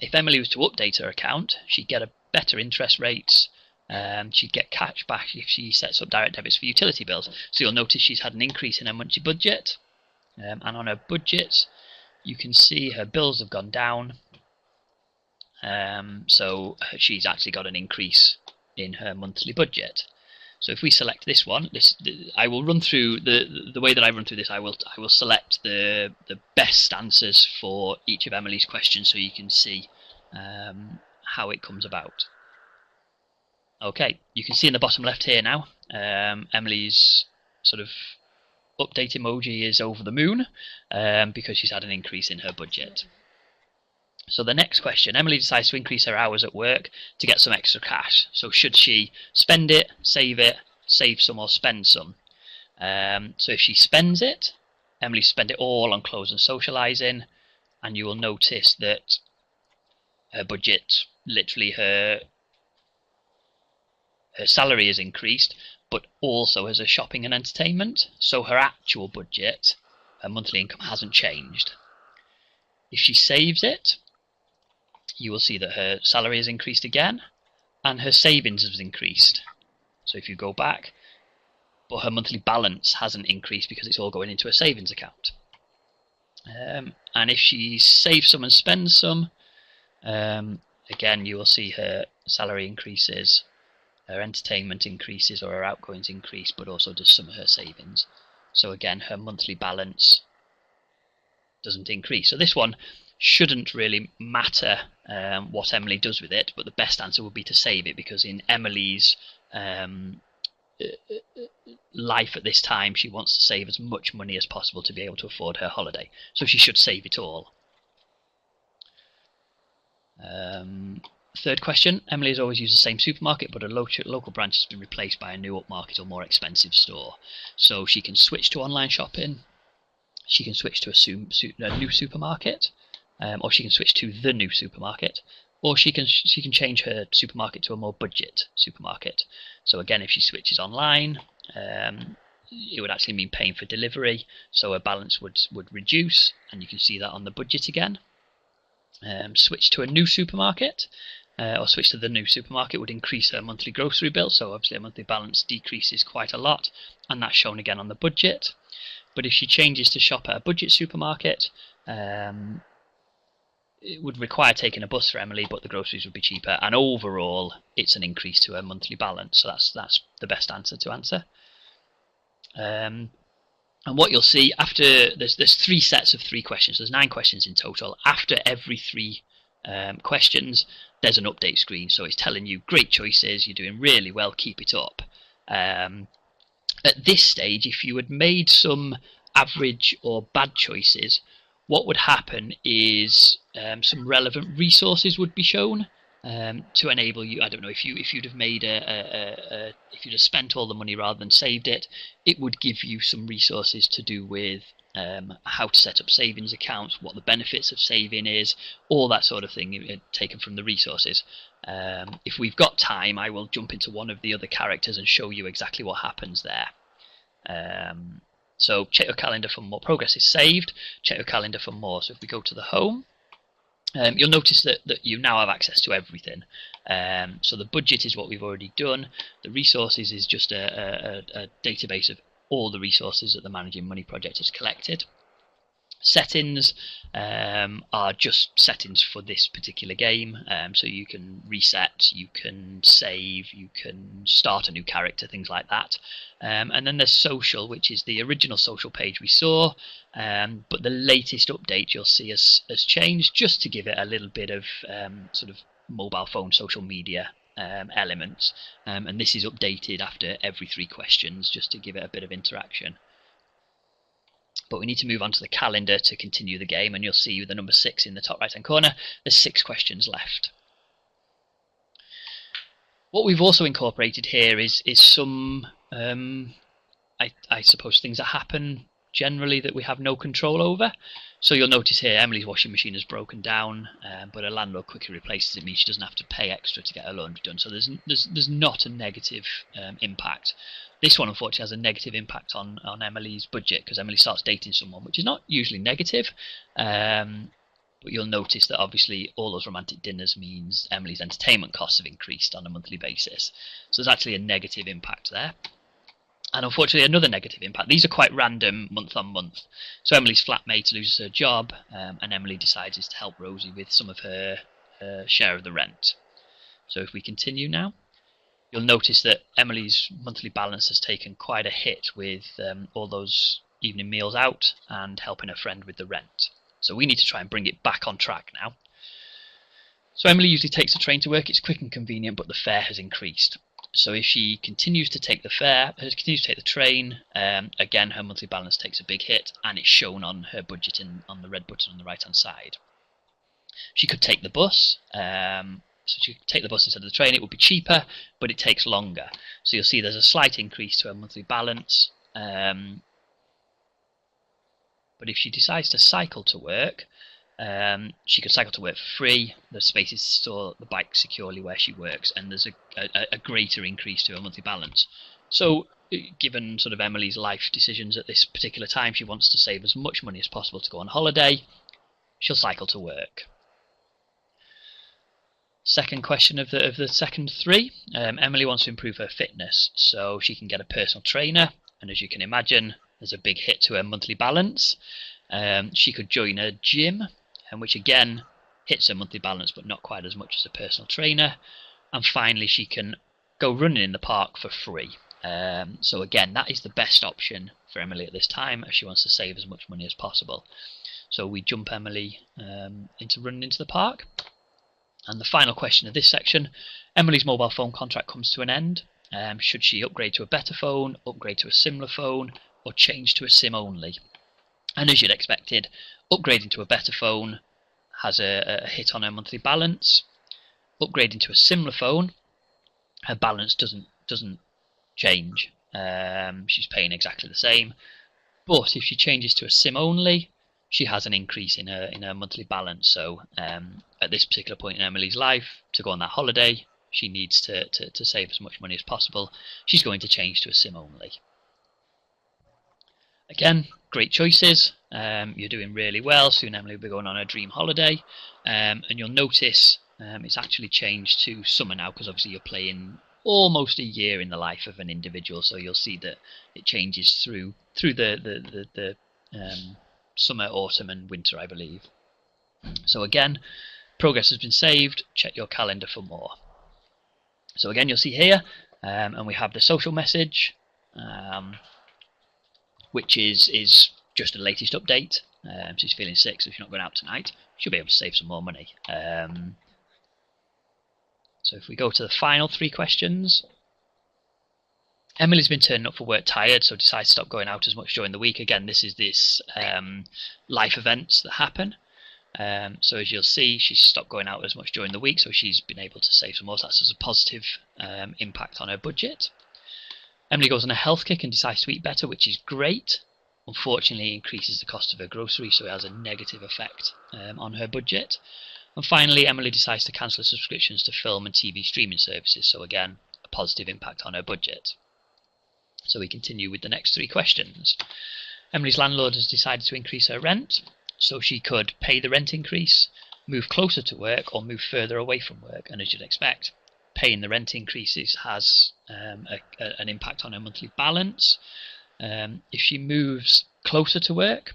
if Emily was to update her account, she'd get a better interest rates. She'd get cash back if she sets up direct debits for utility bills. So you'll notice she's had an increase in her monthly budget, and on her budget you can see her bills have gone down. So she's actually got an increase in her monthly budget. So if we select this one, I will run through the way that I run through this. I will select the best answers for each of Emily's questions, so you can see how it comes about. Okay, you can see in the bottom left here now, Emily's sort of update emoji is over the moon because she's had an increase in her budget. So the next question, Emily decides to increase her hours at work to get some extra cash. So should she spend it, save some, or spend some? So if she spends it, Emily spend it all on clothes and socialising, and you will notice that her budget, literally her salary is increased, but also has a shopping and entertainment. So her actual budget, her monthly income hasn't changed. If she saves it, you will see that her salary has increased again and her savings has increased. So if you go back, but her monthly balance hasn't increased because it's all going into a savings account. And if she saves some and spends some, again you will see her salary increases, her entertainment increases, or her outgoings increase, but also does some of her savings. So again, her monthly balance doesn't increase. So this one shouldn't really matter what Emily does with it, but the best answer would be to save it, because in Emily's life at this time, she wants to save as much money as possible to be able to afford her holiday. So she should save it all. Third question, Emily has always used the same supermarket, but her local branch has been replaced by a new upmarket or more expensive store. So she can switch to online shopping, she can switch to a new supermarket, or she can switch to the new supermarket, or she can change her supermarket to a more budget supermarket. So again, if she switches online, it would actually mean paying for delivery, so her balance would reduce, and you can see that on the budget again. Switch to a new supermarket, or switch to the new supermarket would increase her monthly grocery bill, so obviously her monthly balance decreases quite a lot, and that's shown again on the budget. But if she changes to shop at a budget supermarket, it would require taking a bus for Emily, but the groceries would be cheaper, and overall it's an increase to her monthly balance. So that's the best answer to answer. And what you'll see after, there's 3 sets of 3 questions. There's 9 questions in total. After every 3 questions, there's an update screen. So it's telling you, great choices, you're doing really well, keep it up. At this stage, if you had made some average or bad choices, what would happen is some relevant resources would be shown to enable you. I don't know, if you'd have made if you'd have spent all the money rather than saved it, it would give you some resources to do with how to set up savings accounts, what the benefits of saving is, all that sort of thing, taken from the resources. If we've got time, I will jump into one of the other characters and show you exactly what happens there. So check your calendar for more. Progress is saved. Check your calendar for more. So if we go to the home, you'll notice that you now have access to everything. So the budget is what we've already done. The resources is just a database of all the resources that the Managing Money project has collected. Settings are just settings for this particular game, so you can reset, you can save, you can start a new character, things like that. And then there's social, which is the original social page we saw, but the latest update you'll see has changed, just to give it a little bit of sort of mobile phone social media elements, and this is updated after every 3 questions, just to give it a bit of interaction. But we need to move on to the calendar to continue the game, and you'll see with the number 6 in the top right hand corner, there's 6 questions left. What we've also incorporated here is some I suppose things that happen generally that we have no control over. So you'll notice here Emily's washing machine has broken down, but her landlord quickly replaces it, means she doesn't have to pay extra to get her laundry done. So there's not a negative impact. This one unfortunately has a negative impact on Emily's budget, because Emily starts dating someone, which is not usually negative, but you'll notice that obviously all those romantic dinners means Emily's entertainment costs have increased on a monthly basis. So there's actually a negative impact there. And unfortunately another negative impact. These are quite random month on month. So Emily's flatmate loses her job, and Emily decides to help Rosie with some of her share of the rent. So if we continue now, you'll notice that Emily's monthly balance has taken quite a hit with all those evening meals out and helping her friend with the rent. So we need to try and bring it back on track now. So Emily usually takes the train to work. It's quick and convenient, but the fare has increased. So if she continues to take the train, again her monthly balance takes a big hit, and it's shown on her budget on the red button on the right hand side. She could take the bus. So she could take the bus instead of the train. It would be cheaper, but it takes longer. So you'll see there's a slight increase to her monthly balance. But if she decides to cycle to work, she could cycle to work for free. The spaces store the bike securely where she works, and there's a greater increase to her monthly balance. So given sort of Emily's life decisions at this particular time, she wants to save as much money as possible to go on holiday. She'll cycle to work. Second question of the second three, Emily wants to improve her fitness, so she can get a personal trainer, and as you can imagine, there's a big hit to her monthly balance. She could join a gym, which again hits her monthly balance, but not quite as much as a personal trainer. And finally, she can go running in the park for free. So again, that is the best option for Emily at this time, as she wants to save as much money as possible. So we jump Emily into running into the park. And the final question of this section, Emily's mobile phone contract comes to an end. Should she upgrade to a better phone, upgrade to a similar phone, or change to a SIM only? And as you'd expected, upgrading to a better phone has a hit on her monthly balance. Upgrading to a similar phone, her balance doesn't change. She's paying exactly the same. But if she changes to a SIM only, she has an increase in her monthly balance. So at this particular point in Emily's life, to go on that holiday, she needs to save as much money as possible. She's going to change to a SIM only. Again, great choices. You're doing really well. Soon Emily will be going on her dream holiday. And you'll notice it's actually changed to summer now, because obviously you're playing almost a year in the life of an individual. So you'll see that it changes through the summer, autumn and winter, I believe. So again, progress has been saved. Check your calendar for more. So again, you'll see here, and we have the social message, which is just a latest update. She's feeling sick, so if you're not going out tonight, she'll be able to save some more money. So if we go to the final three questions, Emily's been turning up for work tired, so decides to stop going out as much during the week. Again, this is life events that happen. So as you'll see, she's stopped going out as much during the week, so she's been able to save some more. So that's a positive impact on her budget. Emily goes on a health kick and decides to eat better, which is great. Unfortunately, it increases the cost of her groceries, so it has a negative effect on her budget. And finally, Emily decides to cancel her subscriptions to film and TV streaming services, so again, a positive impact on her budget. So we continue with the next three questions. Emily's landlord has decided to increase her rent, so she could pay the rent increase, move closer to work, or move further away from work. And as you'd expect, paying the rent increases has an impact on her monthly balance. If she moves closer to work,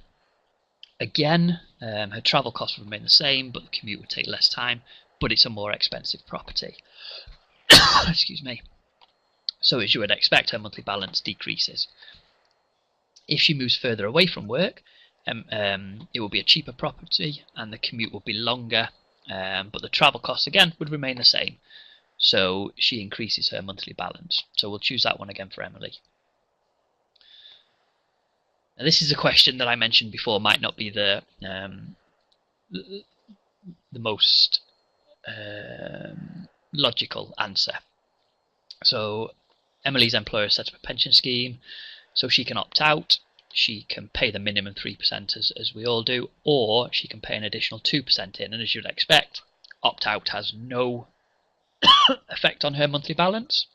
again, her travel costs will remain the same, but the commute would take less time, but it's a more expensive property. Excuse me. So as you would expect, her monthly balance decreases. If she moves further away from work, it will be a cheaper property and the commute will be longer, but the travel costs again would remain the same. So she increases her monthly balance. So we'll choose that one again for Emily. Now this is a question that I mentioned before might not be the most logical answer. So Emily's employer set up a pension scheme, so she can opt out. She can pay the minimum 3% as we all do, or she can pay an additional 2% in, and as you'd expect, opt out has no effect on her monthly balance.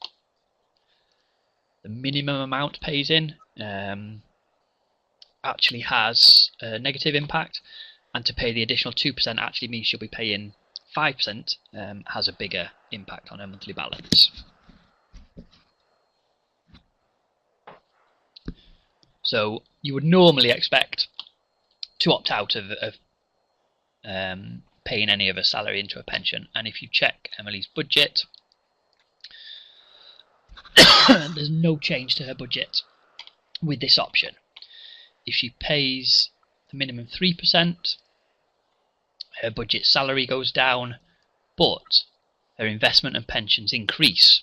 The minimum amount pays in actually has a negative impact, and to pay the additional 2% actually means she'll be paying 5%, has a bigger impact on her monthly balance. So you would normally expect to opt out of paying any of her salary into a pension, and if you check Emily's budget, there's no change to her budget with this option. If she pays the minimum 3%, her budget salary goes down, but her investment and pensions increase.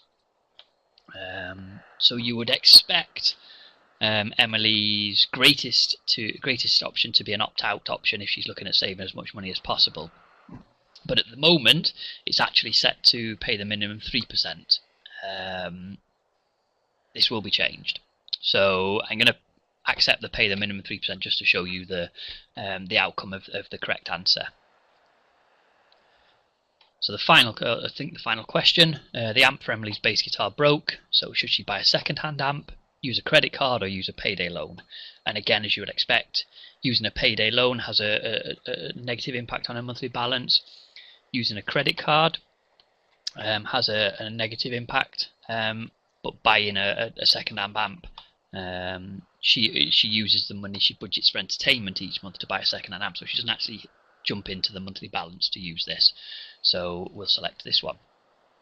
So you would expect Emily's greatest option to be an opt-out option if she's looking at saving as much money as possible. But at the moment, it's actually set to pay the minimum 3%. This will be changed. So I'm going to accept the pay the minimum 3% just to show you the outcome of the correct answer. So the final question, the amp for Emily's bass guitar broke, so should she buy a second-hand amp, use a credit card or use a payday loan? And again, as you would expect, using a payday loan has a negative impact on her monthly balance. Using a credit card has a negative impact, but buying a second-hand amp, she uses the money she budgets for entertainment each month to buy a second-hand amp, so she doesn't actually jump into the monthly balance to use this. So we'll select this one.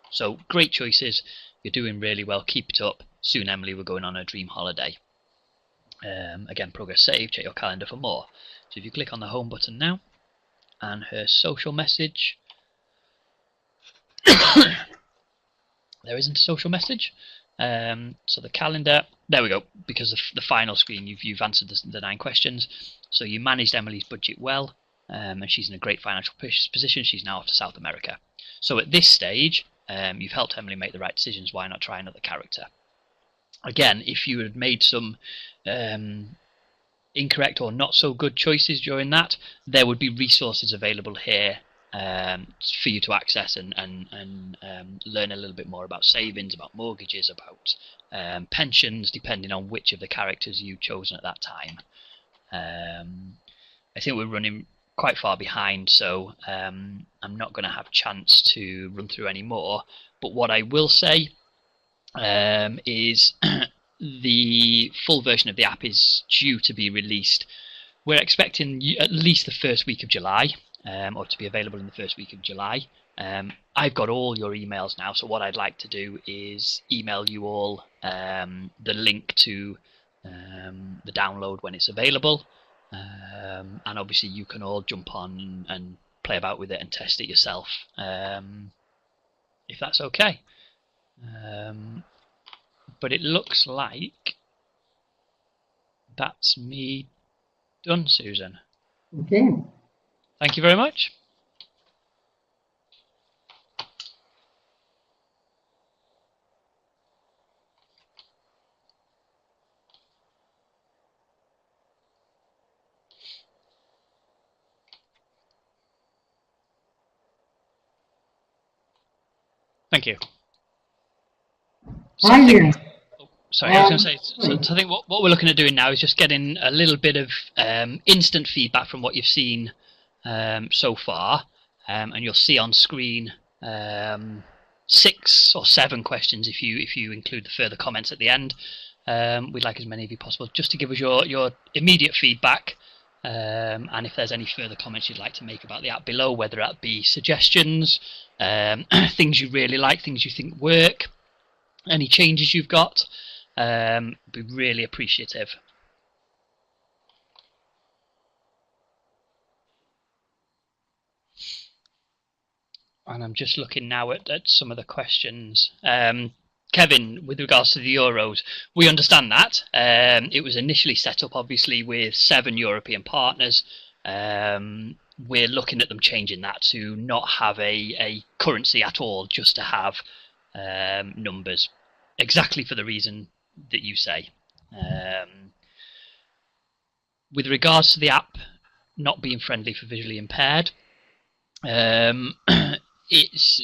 So great choices, you're doing really well, keep it up. Soon Emily will go on her dream holiday. Again, progress saved, check your calendar for more. So if you click on the home button now, and her social message, there isn't a social message. So the calendar, there we go, because the final screen, you've answered the 9 questions. So you managed Emily's budget well, and she's in a great financial position. She's now off to South America. So at this stage, you've helped Emily make the right decisions. Why not try another character? Again, if you had made some incorrect or not so good choices during that, there would be resources available here for you to access and learn a little bit more about savings, about mortgages, about pensions, depending on which of the characters you've chosen at that time. I think we're running quite far behind, so I'm not going to have a chance to run through any more. But what I will say is the full version of the app is due to be released. We're expecting at least the first week of July, or to be available in the first week of July. I've got all your emails now, so what I'd like to do is email you all the link to the download when it's available. And obviously you can all jump on and play about with it and test it yourself, if that's okay. But it looks like that's me done, Susan. Okay. Thank you very much. Thank you. So Hi there. Sorry, I was going to say, so I think what we're looking at doing now is just getting a little bit of instant feedback from what you've seen so far, and you'll see on screen 6 or 7 questions if you include the further comments at the end. We'd like as many of you possible just to give us your immediate feedback, and if there's any further comments you'd like to make about the app below, whether that be suggestions, things you really like, things you think work, any changes you've got, be really appreciative. And I'm just looking now at some of the questions. Kevin, with regards to the Euros, we understand that. It was initially set up, obviously, with 7 European partners. We're looking at them changing that to not have a currency at all, just to have numbers, exactly for the reason that you say. With regards to the app not being friendly for visually impaired, it's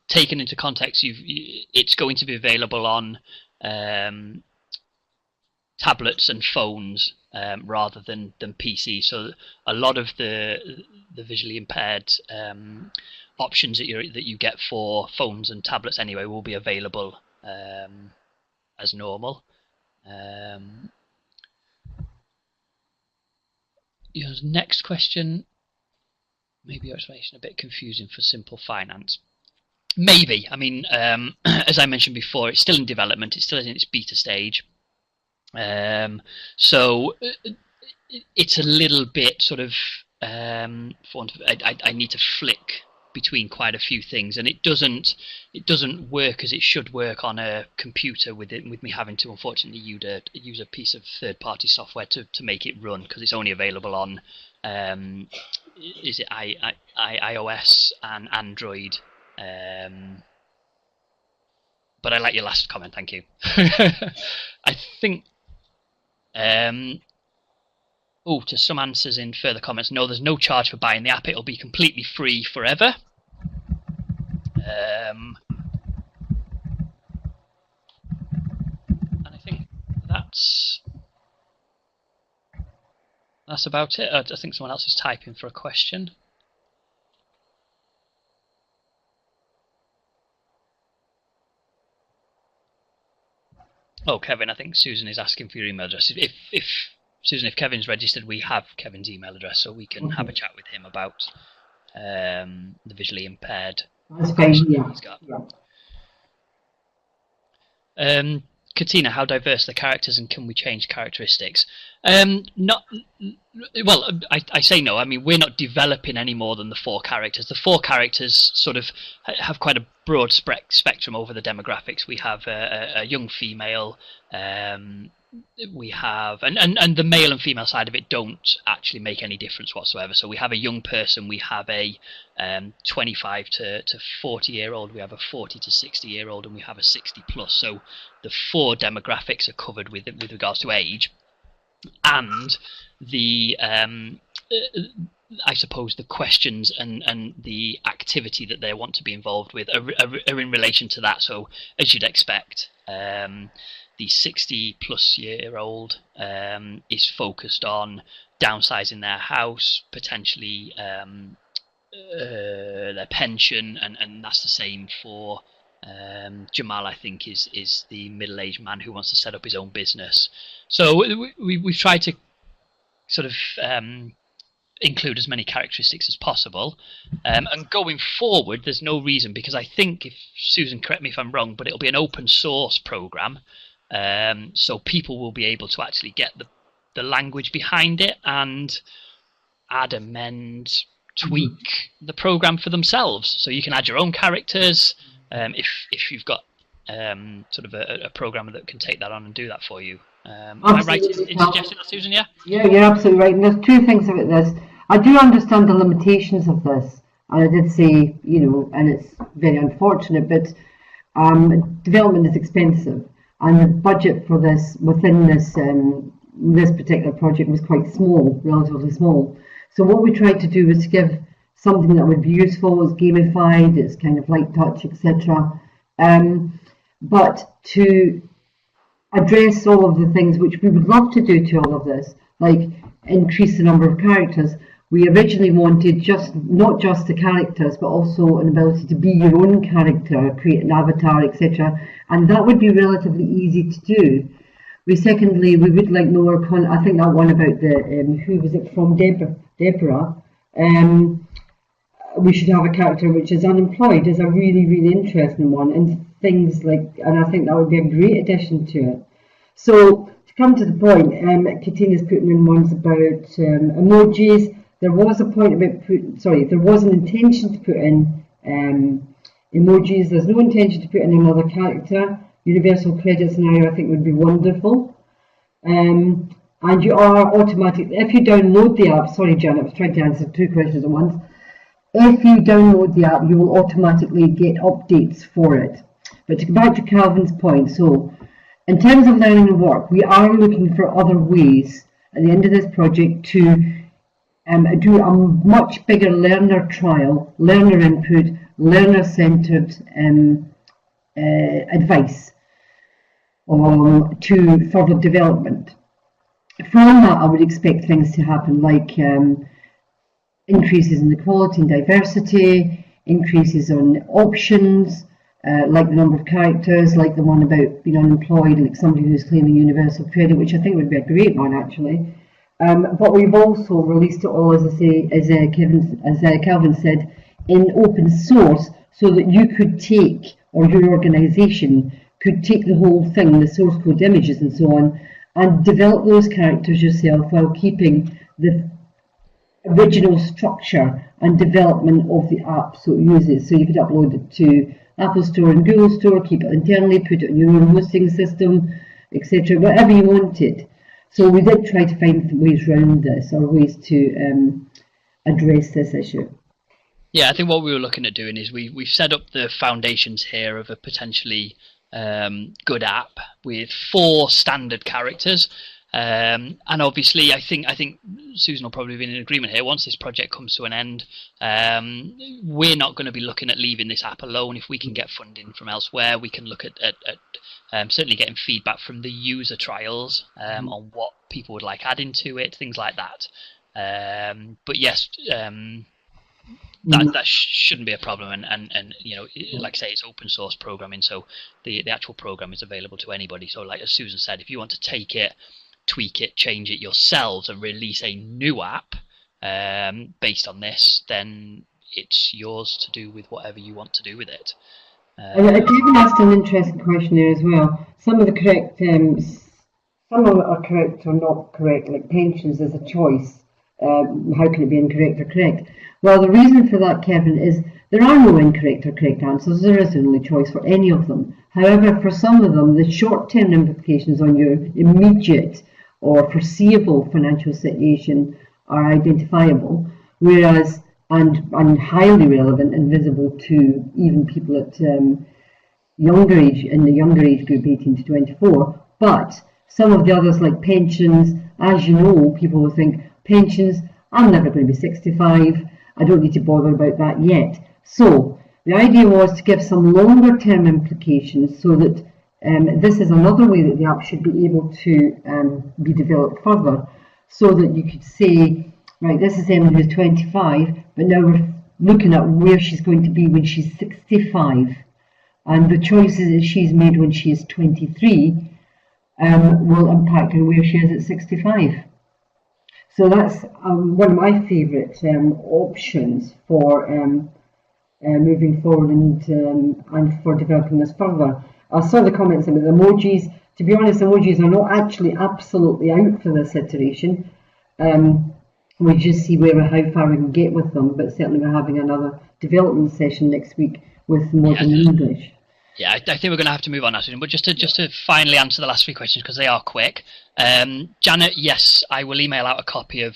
taken into context. It's going to be available on tablets and phones rather than PC. So a lot of the visually impaired options that you get for phones and tablets anyway will be available as normal. Your next question, maybe your explanation a bit confusing for simple finance. Maybe. I mean, as I mentioned before, it's still in development. It's still in its beta stage. So it's a little bit sort of, I need to flick between quite a few things, and it doesn't work as it should work on a computer with me having to unfortunately use a piece of third-party software to make it run, because it's only available on is it iOS and Android. But I like your last comment, thank you. I think to some answers in further comments. No, there's no charge for buying the app. It'll be completely free forever. And I think that's about it. I think someone else is typing for a question. Oh, Kevin, I think Susan is asking for your email address. If Susan, if Kevin's registered, we have Kevin's email address, so we can have a chat with him about the visually impaired. That's fine, yeah. He's got. Katina, how diverse are the characters, and can we change characteristics? Not well. I say no. I mean, we're not developing any more than the 4 characters. The 4 characters sort of have quite a broad spectrum over the demographics. We have a young female. We have and the male and female side of it don't actually make any difference whatsoever. So we have a young person, we have a 25 to 40-year-old, we have a 40 to 60-year-old, and we have a 60 plus. So the 4 demographics are covered with regards to age, and the I suppose the questions and the activity that they want to be involved with are in relation to that. So as you'd expect, the 60-plus-year-old is focused on downsizing their house, potentially their pension, and that's the same for Jamal, I think, is the middle-aged man who wants to set up his own business. So we've tried to sort of include as many characteristics as possible, and going forward there's no reason, because I think, if Susan, correct me if I'm wrong, but it'll be an open source program. So people will be able to actually get the language behind it and add, amend, tweak the program for themselves. So you can add your own characters if you've got sort of a programmer that can take that on and do that for you. Am I right in suggesting that, Susan? Yeah? Yeah, you're absolutely right. And there's 2 things about this. I do understand the limitations of this, and I did say, and it's very unfortunate, but development is expensive. And the budget for this within this particular project was quite small, relatively small. So what we tried to do was to give something that would be useful. It's gamified, it's kind of light touch, etc. But to address all of the things which we would love to do to all of this, like increase the number of characters, we originally wanted not just the characters, but also an ability to be your own character, create an avatar, etc. And that would be relatively easy to do. Secondly, we would like more. I think that one about the who was it from, Deborah. We should have a character which is unemployed is a really, really interesting one, and things like, and I think that would be a great addition to it. So to come to the point, Katina's putting in ones about emojis. There was a point about there was an intention to put in emojis. There's no intention to put in another character. Universal credit scenario, I think, would be wonderful. And you are automatically, if you download the app, sorry Janet, I was trying to answer 2 questions at once. If you download the app, you will automatically get updates for it. But to go back to Calvin's point, so in terms of learning and work, we are looking for other ways at the end of this project to do a much bigger learner trial, learner input, learner-centred advice to further development. From that, I would expect things to happen like increases in equality and diversity, increases on options, like the number of characters, like the one about being unemployed, like somebody who's claiming universal credit, which I think would be a great one actually. But we've also released it all, as I say, as Calvin said, in open source, so that you could take, or your organisation could take the whole thing, the source code images and so on, and develop those characters yourself while keeping the original structure and development of the app so it uses. So you could upload it to Apple Store and Google Store, keep it internally, put it on your own hosting system, etc., whatever you wanted. So we did try to find ways around this, or ways to address this issue. Yeah, I think what we were looking at doing is we've set up the foundations here of a potentially good app with 4 standard characters. And obviously, I think Susan will probably be in agreement here. Once this project comes to an end, we're not going to be looking at leaving this app alone. If we can get funding from elsewhere, we can look at certainly getting feedback from the user trials on what people would like adding to it, things like that. But yes, that shouldn't be a problem. And you know, like I say, it's open source programming, so the actual program is available to anybody. So like as Susan said, if you want to take it, tweak it, change it yourselves, and release a new app based on this, then it's yours to do with whatever you want to do with it. David asked an interesting question there as well. Some of the correct, some of it are correct or not correct, like pensions as a choice. How can it be incorrect or correct? Well, the reason for that, Kevin, is there are no incorrect or correct answers. There isn't only choice for any of them. However, for some of them, the short-term implications on your immediate or foreseeable financial situation are identifiable, whereas and highly relevant and visible to even people at younger age, in the younger age group, 18 to 24. But some of the others, like pensions, as you know, people will think, pensions, I'm never going to be 65, I don't need to bother about that yet. So the idea was to give some longer term implications so that this is another way that the app should be able to be developed further, so that you could say, right, this is Emily who's 25, but now we're looking at where she's going to be when she's 65, and the choices that she's made when she is 23 will impact her where she is at 65. So that's one of my favourite options for moving forward and for developing this further. I saw the comments about the emojis. To be honest, emojis are not actually absolutely out for this iteration. We just see how far we can get with them, but certainly we're having another development session next week with modern English. Yeah, I think we're going to have to move on now soon. But just to finally answer the last 3 questions, because they are quick. Janet, yes, I will email out a copy of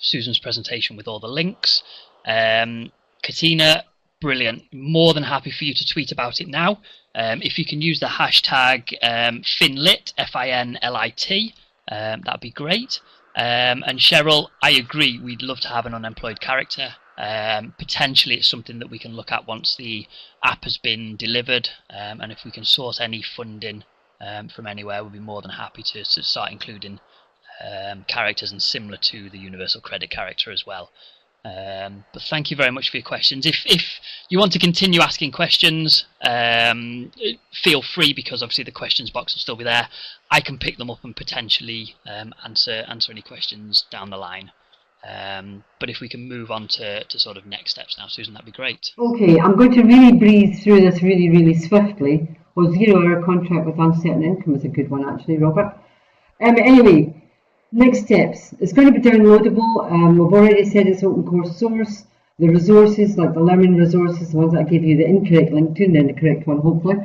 Susan's presentation with all the links. Katina, brilliant. More than happy for you to tweet about it now. If you can use the hashtag Finlit, Finlit, that'd be great. And Cheryl, I agree, we'd love to have an unemployed character. Potentially it's something that we can look at once the app has been delivered, and if we can source any funding from anywhere, we'll be more than happy to start including characters and similar to the universal credit character as well. But thank you very much for your questions. If you want to continue asking questions, feel free, because obviously the questions box will still be there. I can pick them up and potentially answer any questions down the line. But if we can move on to sort of next steps now, Susan, that'd be great. Okay, I'm going to really breeze through this really swiftly. Well, 0-hour contract with uncertain income is a good one, actually, Robert. Anyway, next steps. It's going to be downloadable. We've already said it's open course source. The resources, like the learning resources, the ones that I gave you the incorrect link to, and then the correct one, hopefully,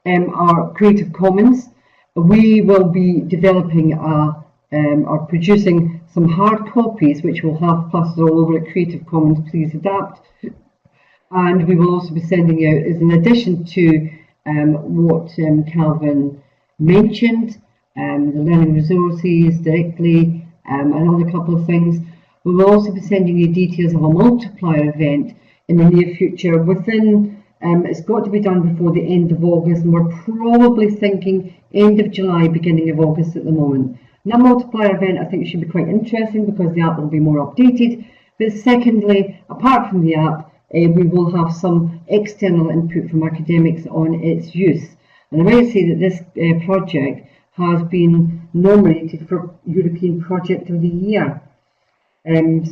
are Creative Commons. We will be developing or producing some hard copies, which will have pluses all over it. Creative Commons, please adapt. And we will also be sending out, as an addition to what Calvin mentioned, the learning resources directly, another couple of things. We will also be sending you details of a multiplier event in the near future. It's got to be done before the end of August, and we're probably thinking end of July, beginning of August at the moment. That multiplier event, I think, should be quite interesting because the app will be more updated. But secondly, apart from the app, we will have some external input from academics on its use. And I might say that this project has been nominated for European Project of the Year.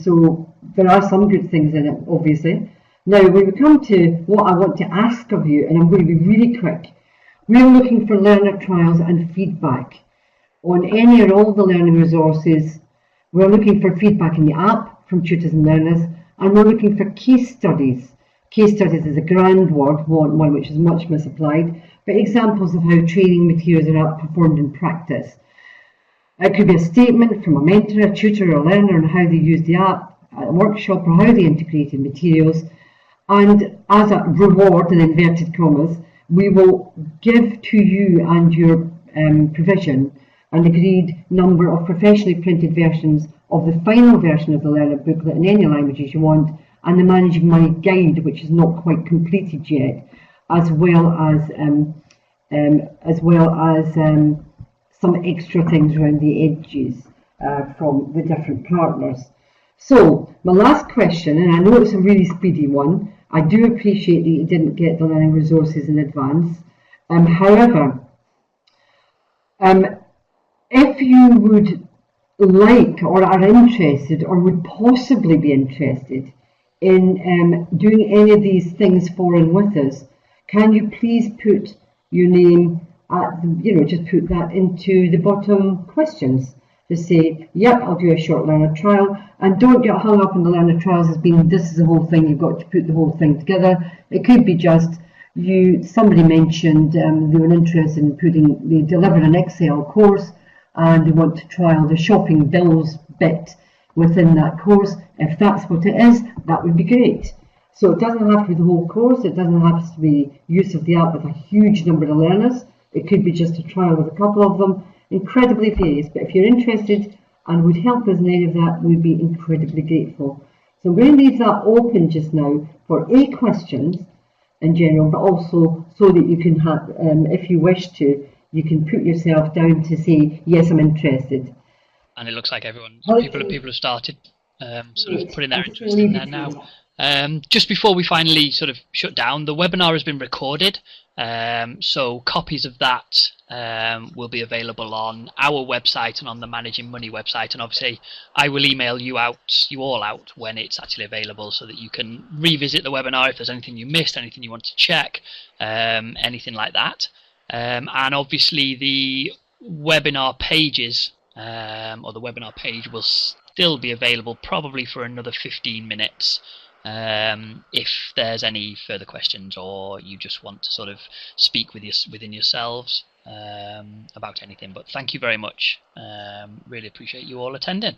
So there are some good things in it, obviously. Now, when we come to what I want to ask of you, and I'm going to be really quick, we're looking for learner trials and feedback on any and all the learning resources. We're looking for feedback in the app from tutors and learners, and we're looking for case studies. Case studies is a grand word, one which is much misapplied, but examples of how training materials are performed in practice. It could be a statement from a mentor, a tutor, or a learner on how they used the app at a workshop or how they integrated materials. And as a reward, in inverted commas, we will give to you and your provision an agreed number of professionally printed versions of the final version of the learner booklet in any languages you want, and the Managing Money guide, which is not quite completed yet, as well as some extra things around the edges from the different partners. So my last question, and I know it's a really speedy one. I do appreciate that you didn't get the learning resources in advance. However, if you would like or are interested or would possibly be interested in doing any of these things for and with us, can you please put your name at the, just put that into the bottom questions. Just say, yep, I'll do a short learner trial, and don't get hung up on the learner trials as being this is the whole thing, you've got to put the whole thing together. It could be just somebody mentioned they were interested in they delivered an Excel course and they want to trial the shopping bills bit within that course. If that's what it is, that would be great. So it doesn't have to be the whole course, it doesn't have to be use of the app with a huge number of learners. It could be just a trial with a couple of them. Incredibly various, but if you're interested and would help us in any of that, we'd be incredibly grateful. So I'm going to leave that open just now for questions in general, but also so that you can have, if you wish to, you can put yourself down to say, yes, I'm interested. And it looks like people have started sort of putting their interest in there now. Just before we finally sort of shut down, the webinar has been recorded, so copies of that will be available on our website and on the Managing Money website, and obviously I will email you all out when it's actually available so that you can revisit the webinar if there's anything you missed, anything you want to check, anything like that. And obviously the webinar pages or the webinar page will still be available probably for another 15 minutes. If there's any further questions or you just want to sort of speak within yourselves about anything. But thank you very much. Really appreciate you all attending.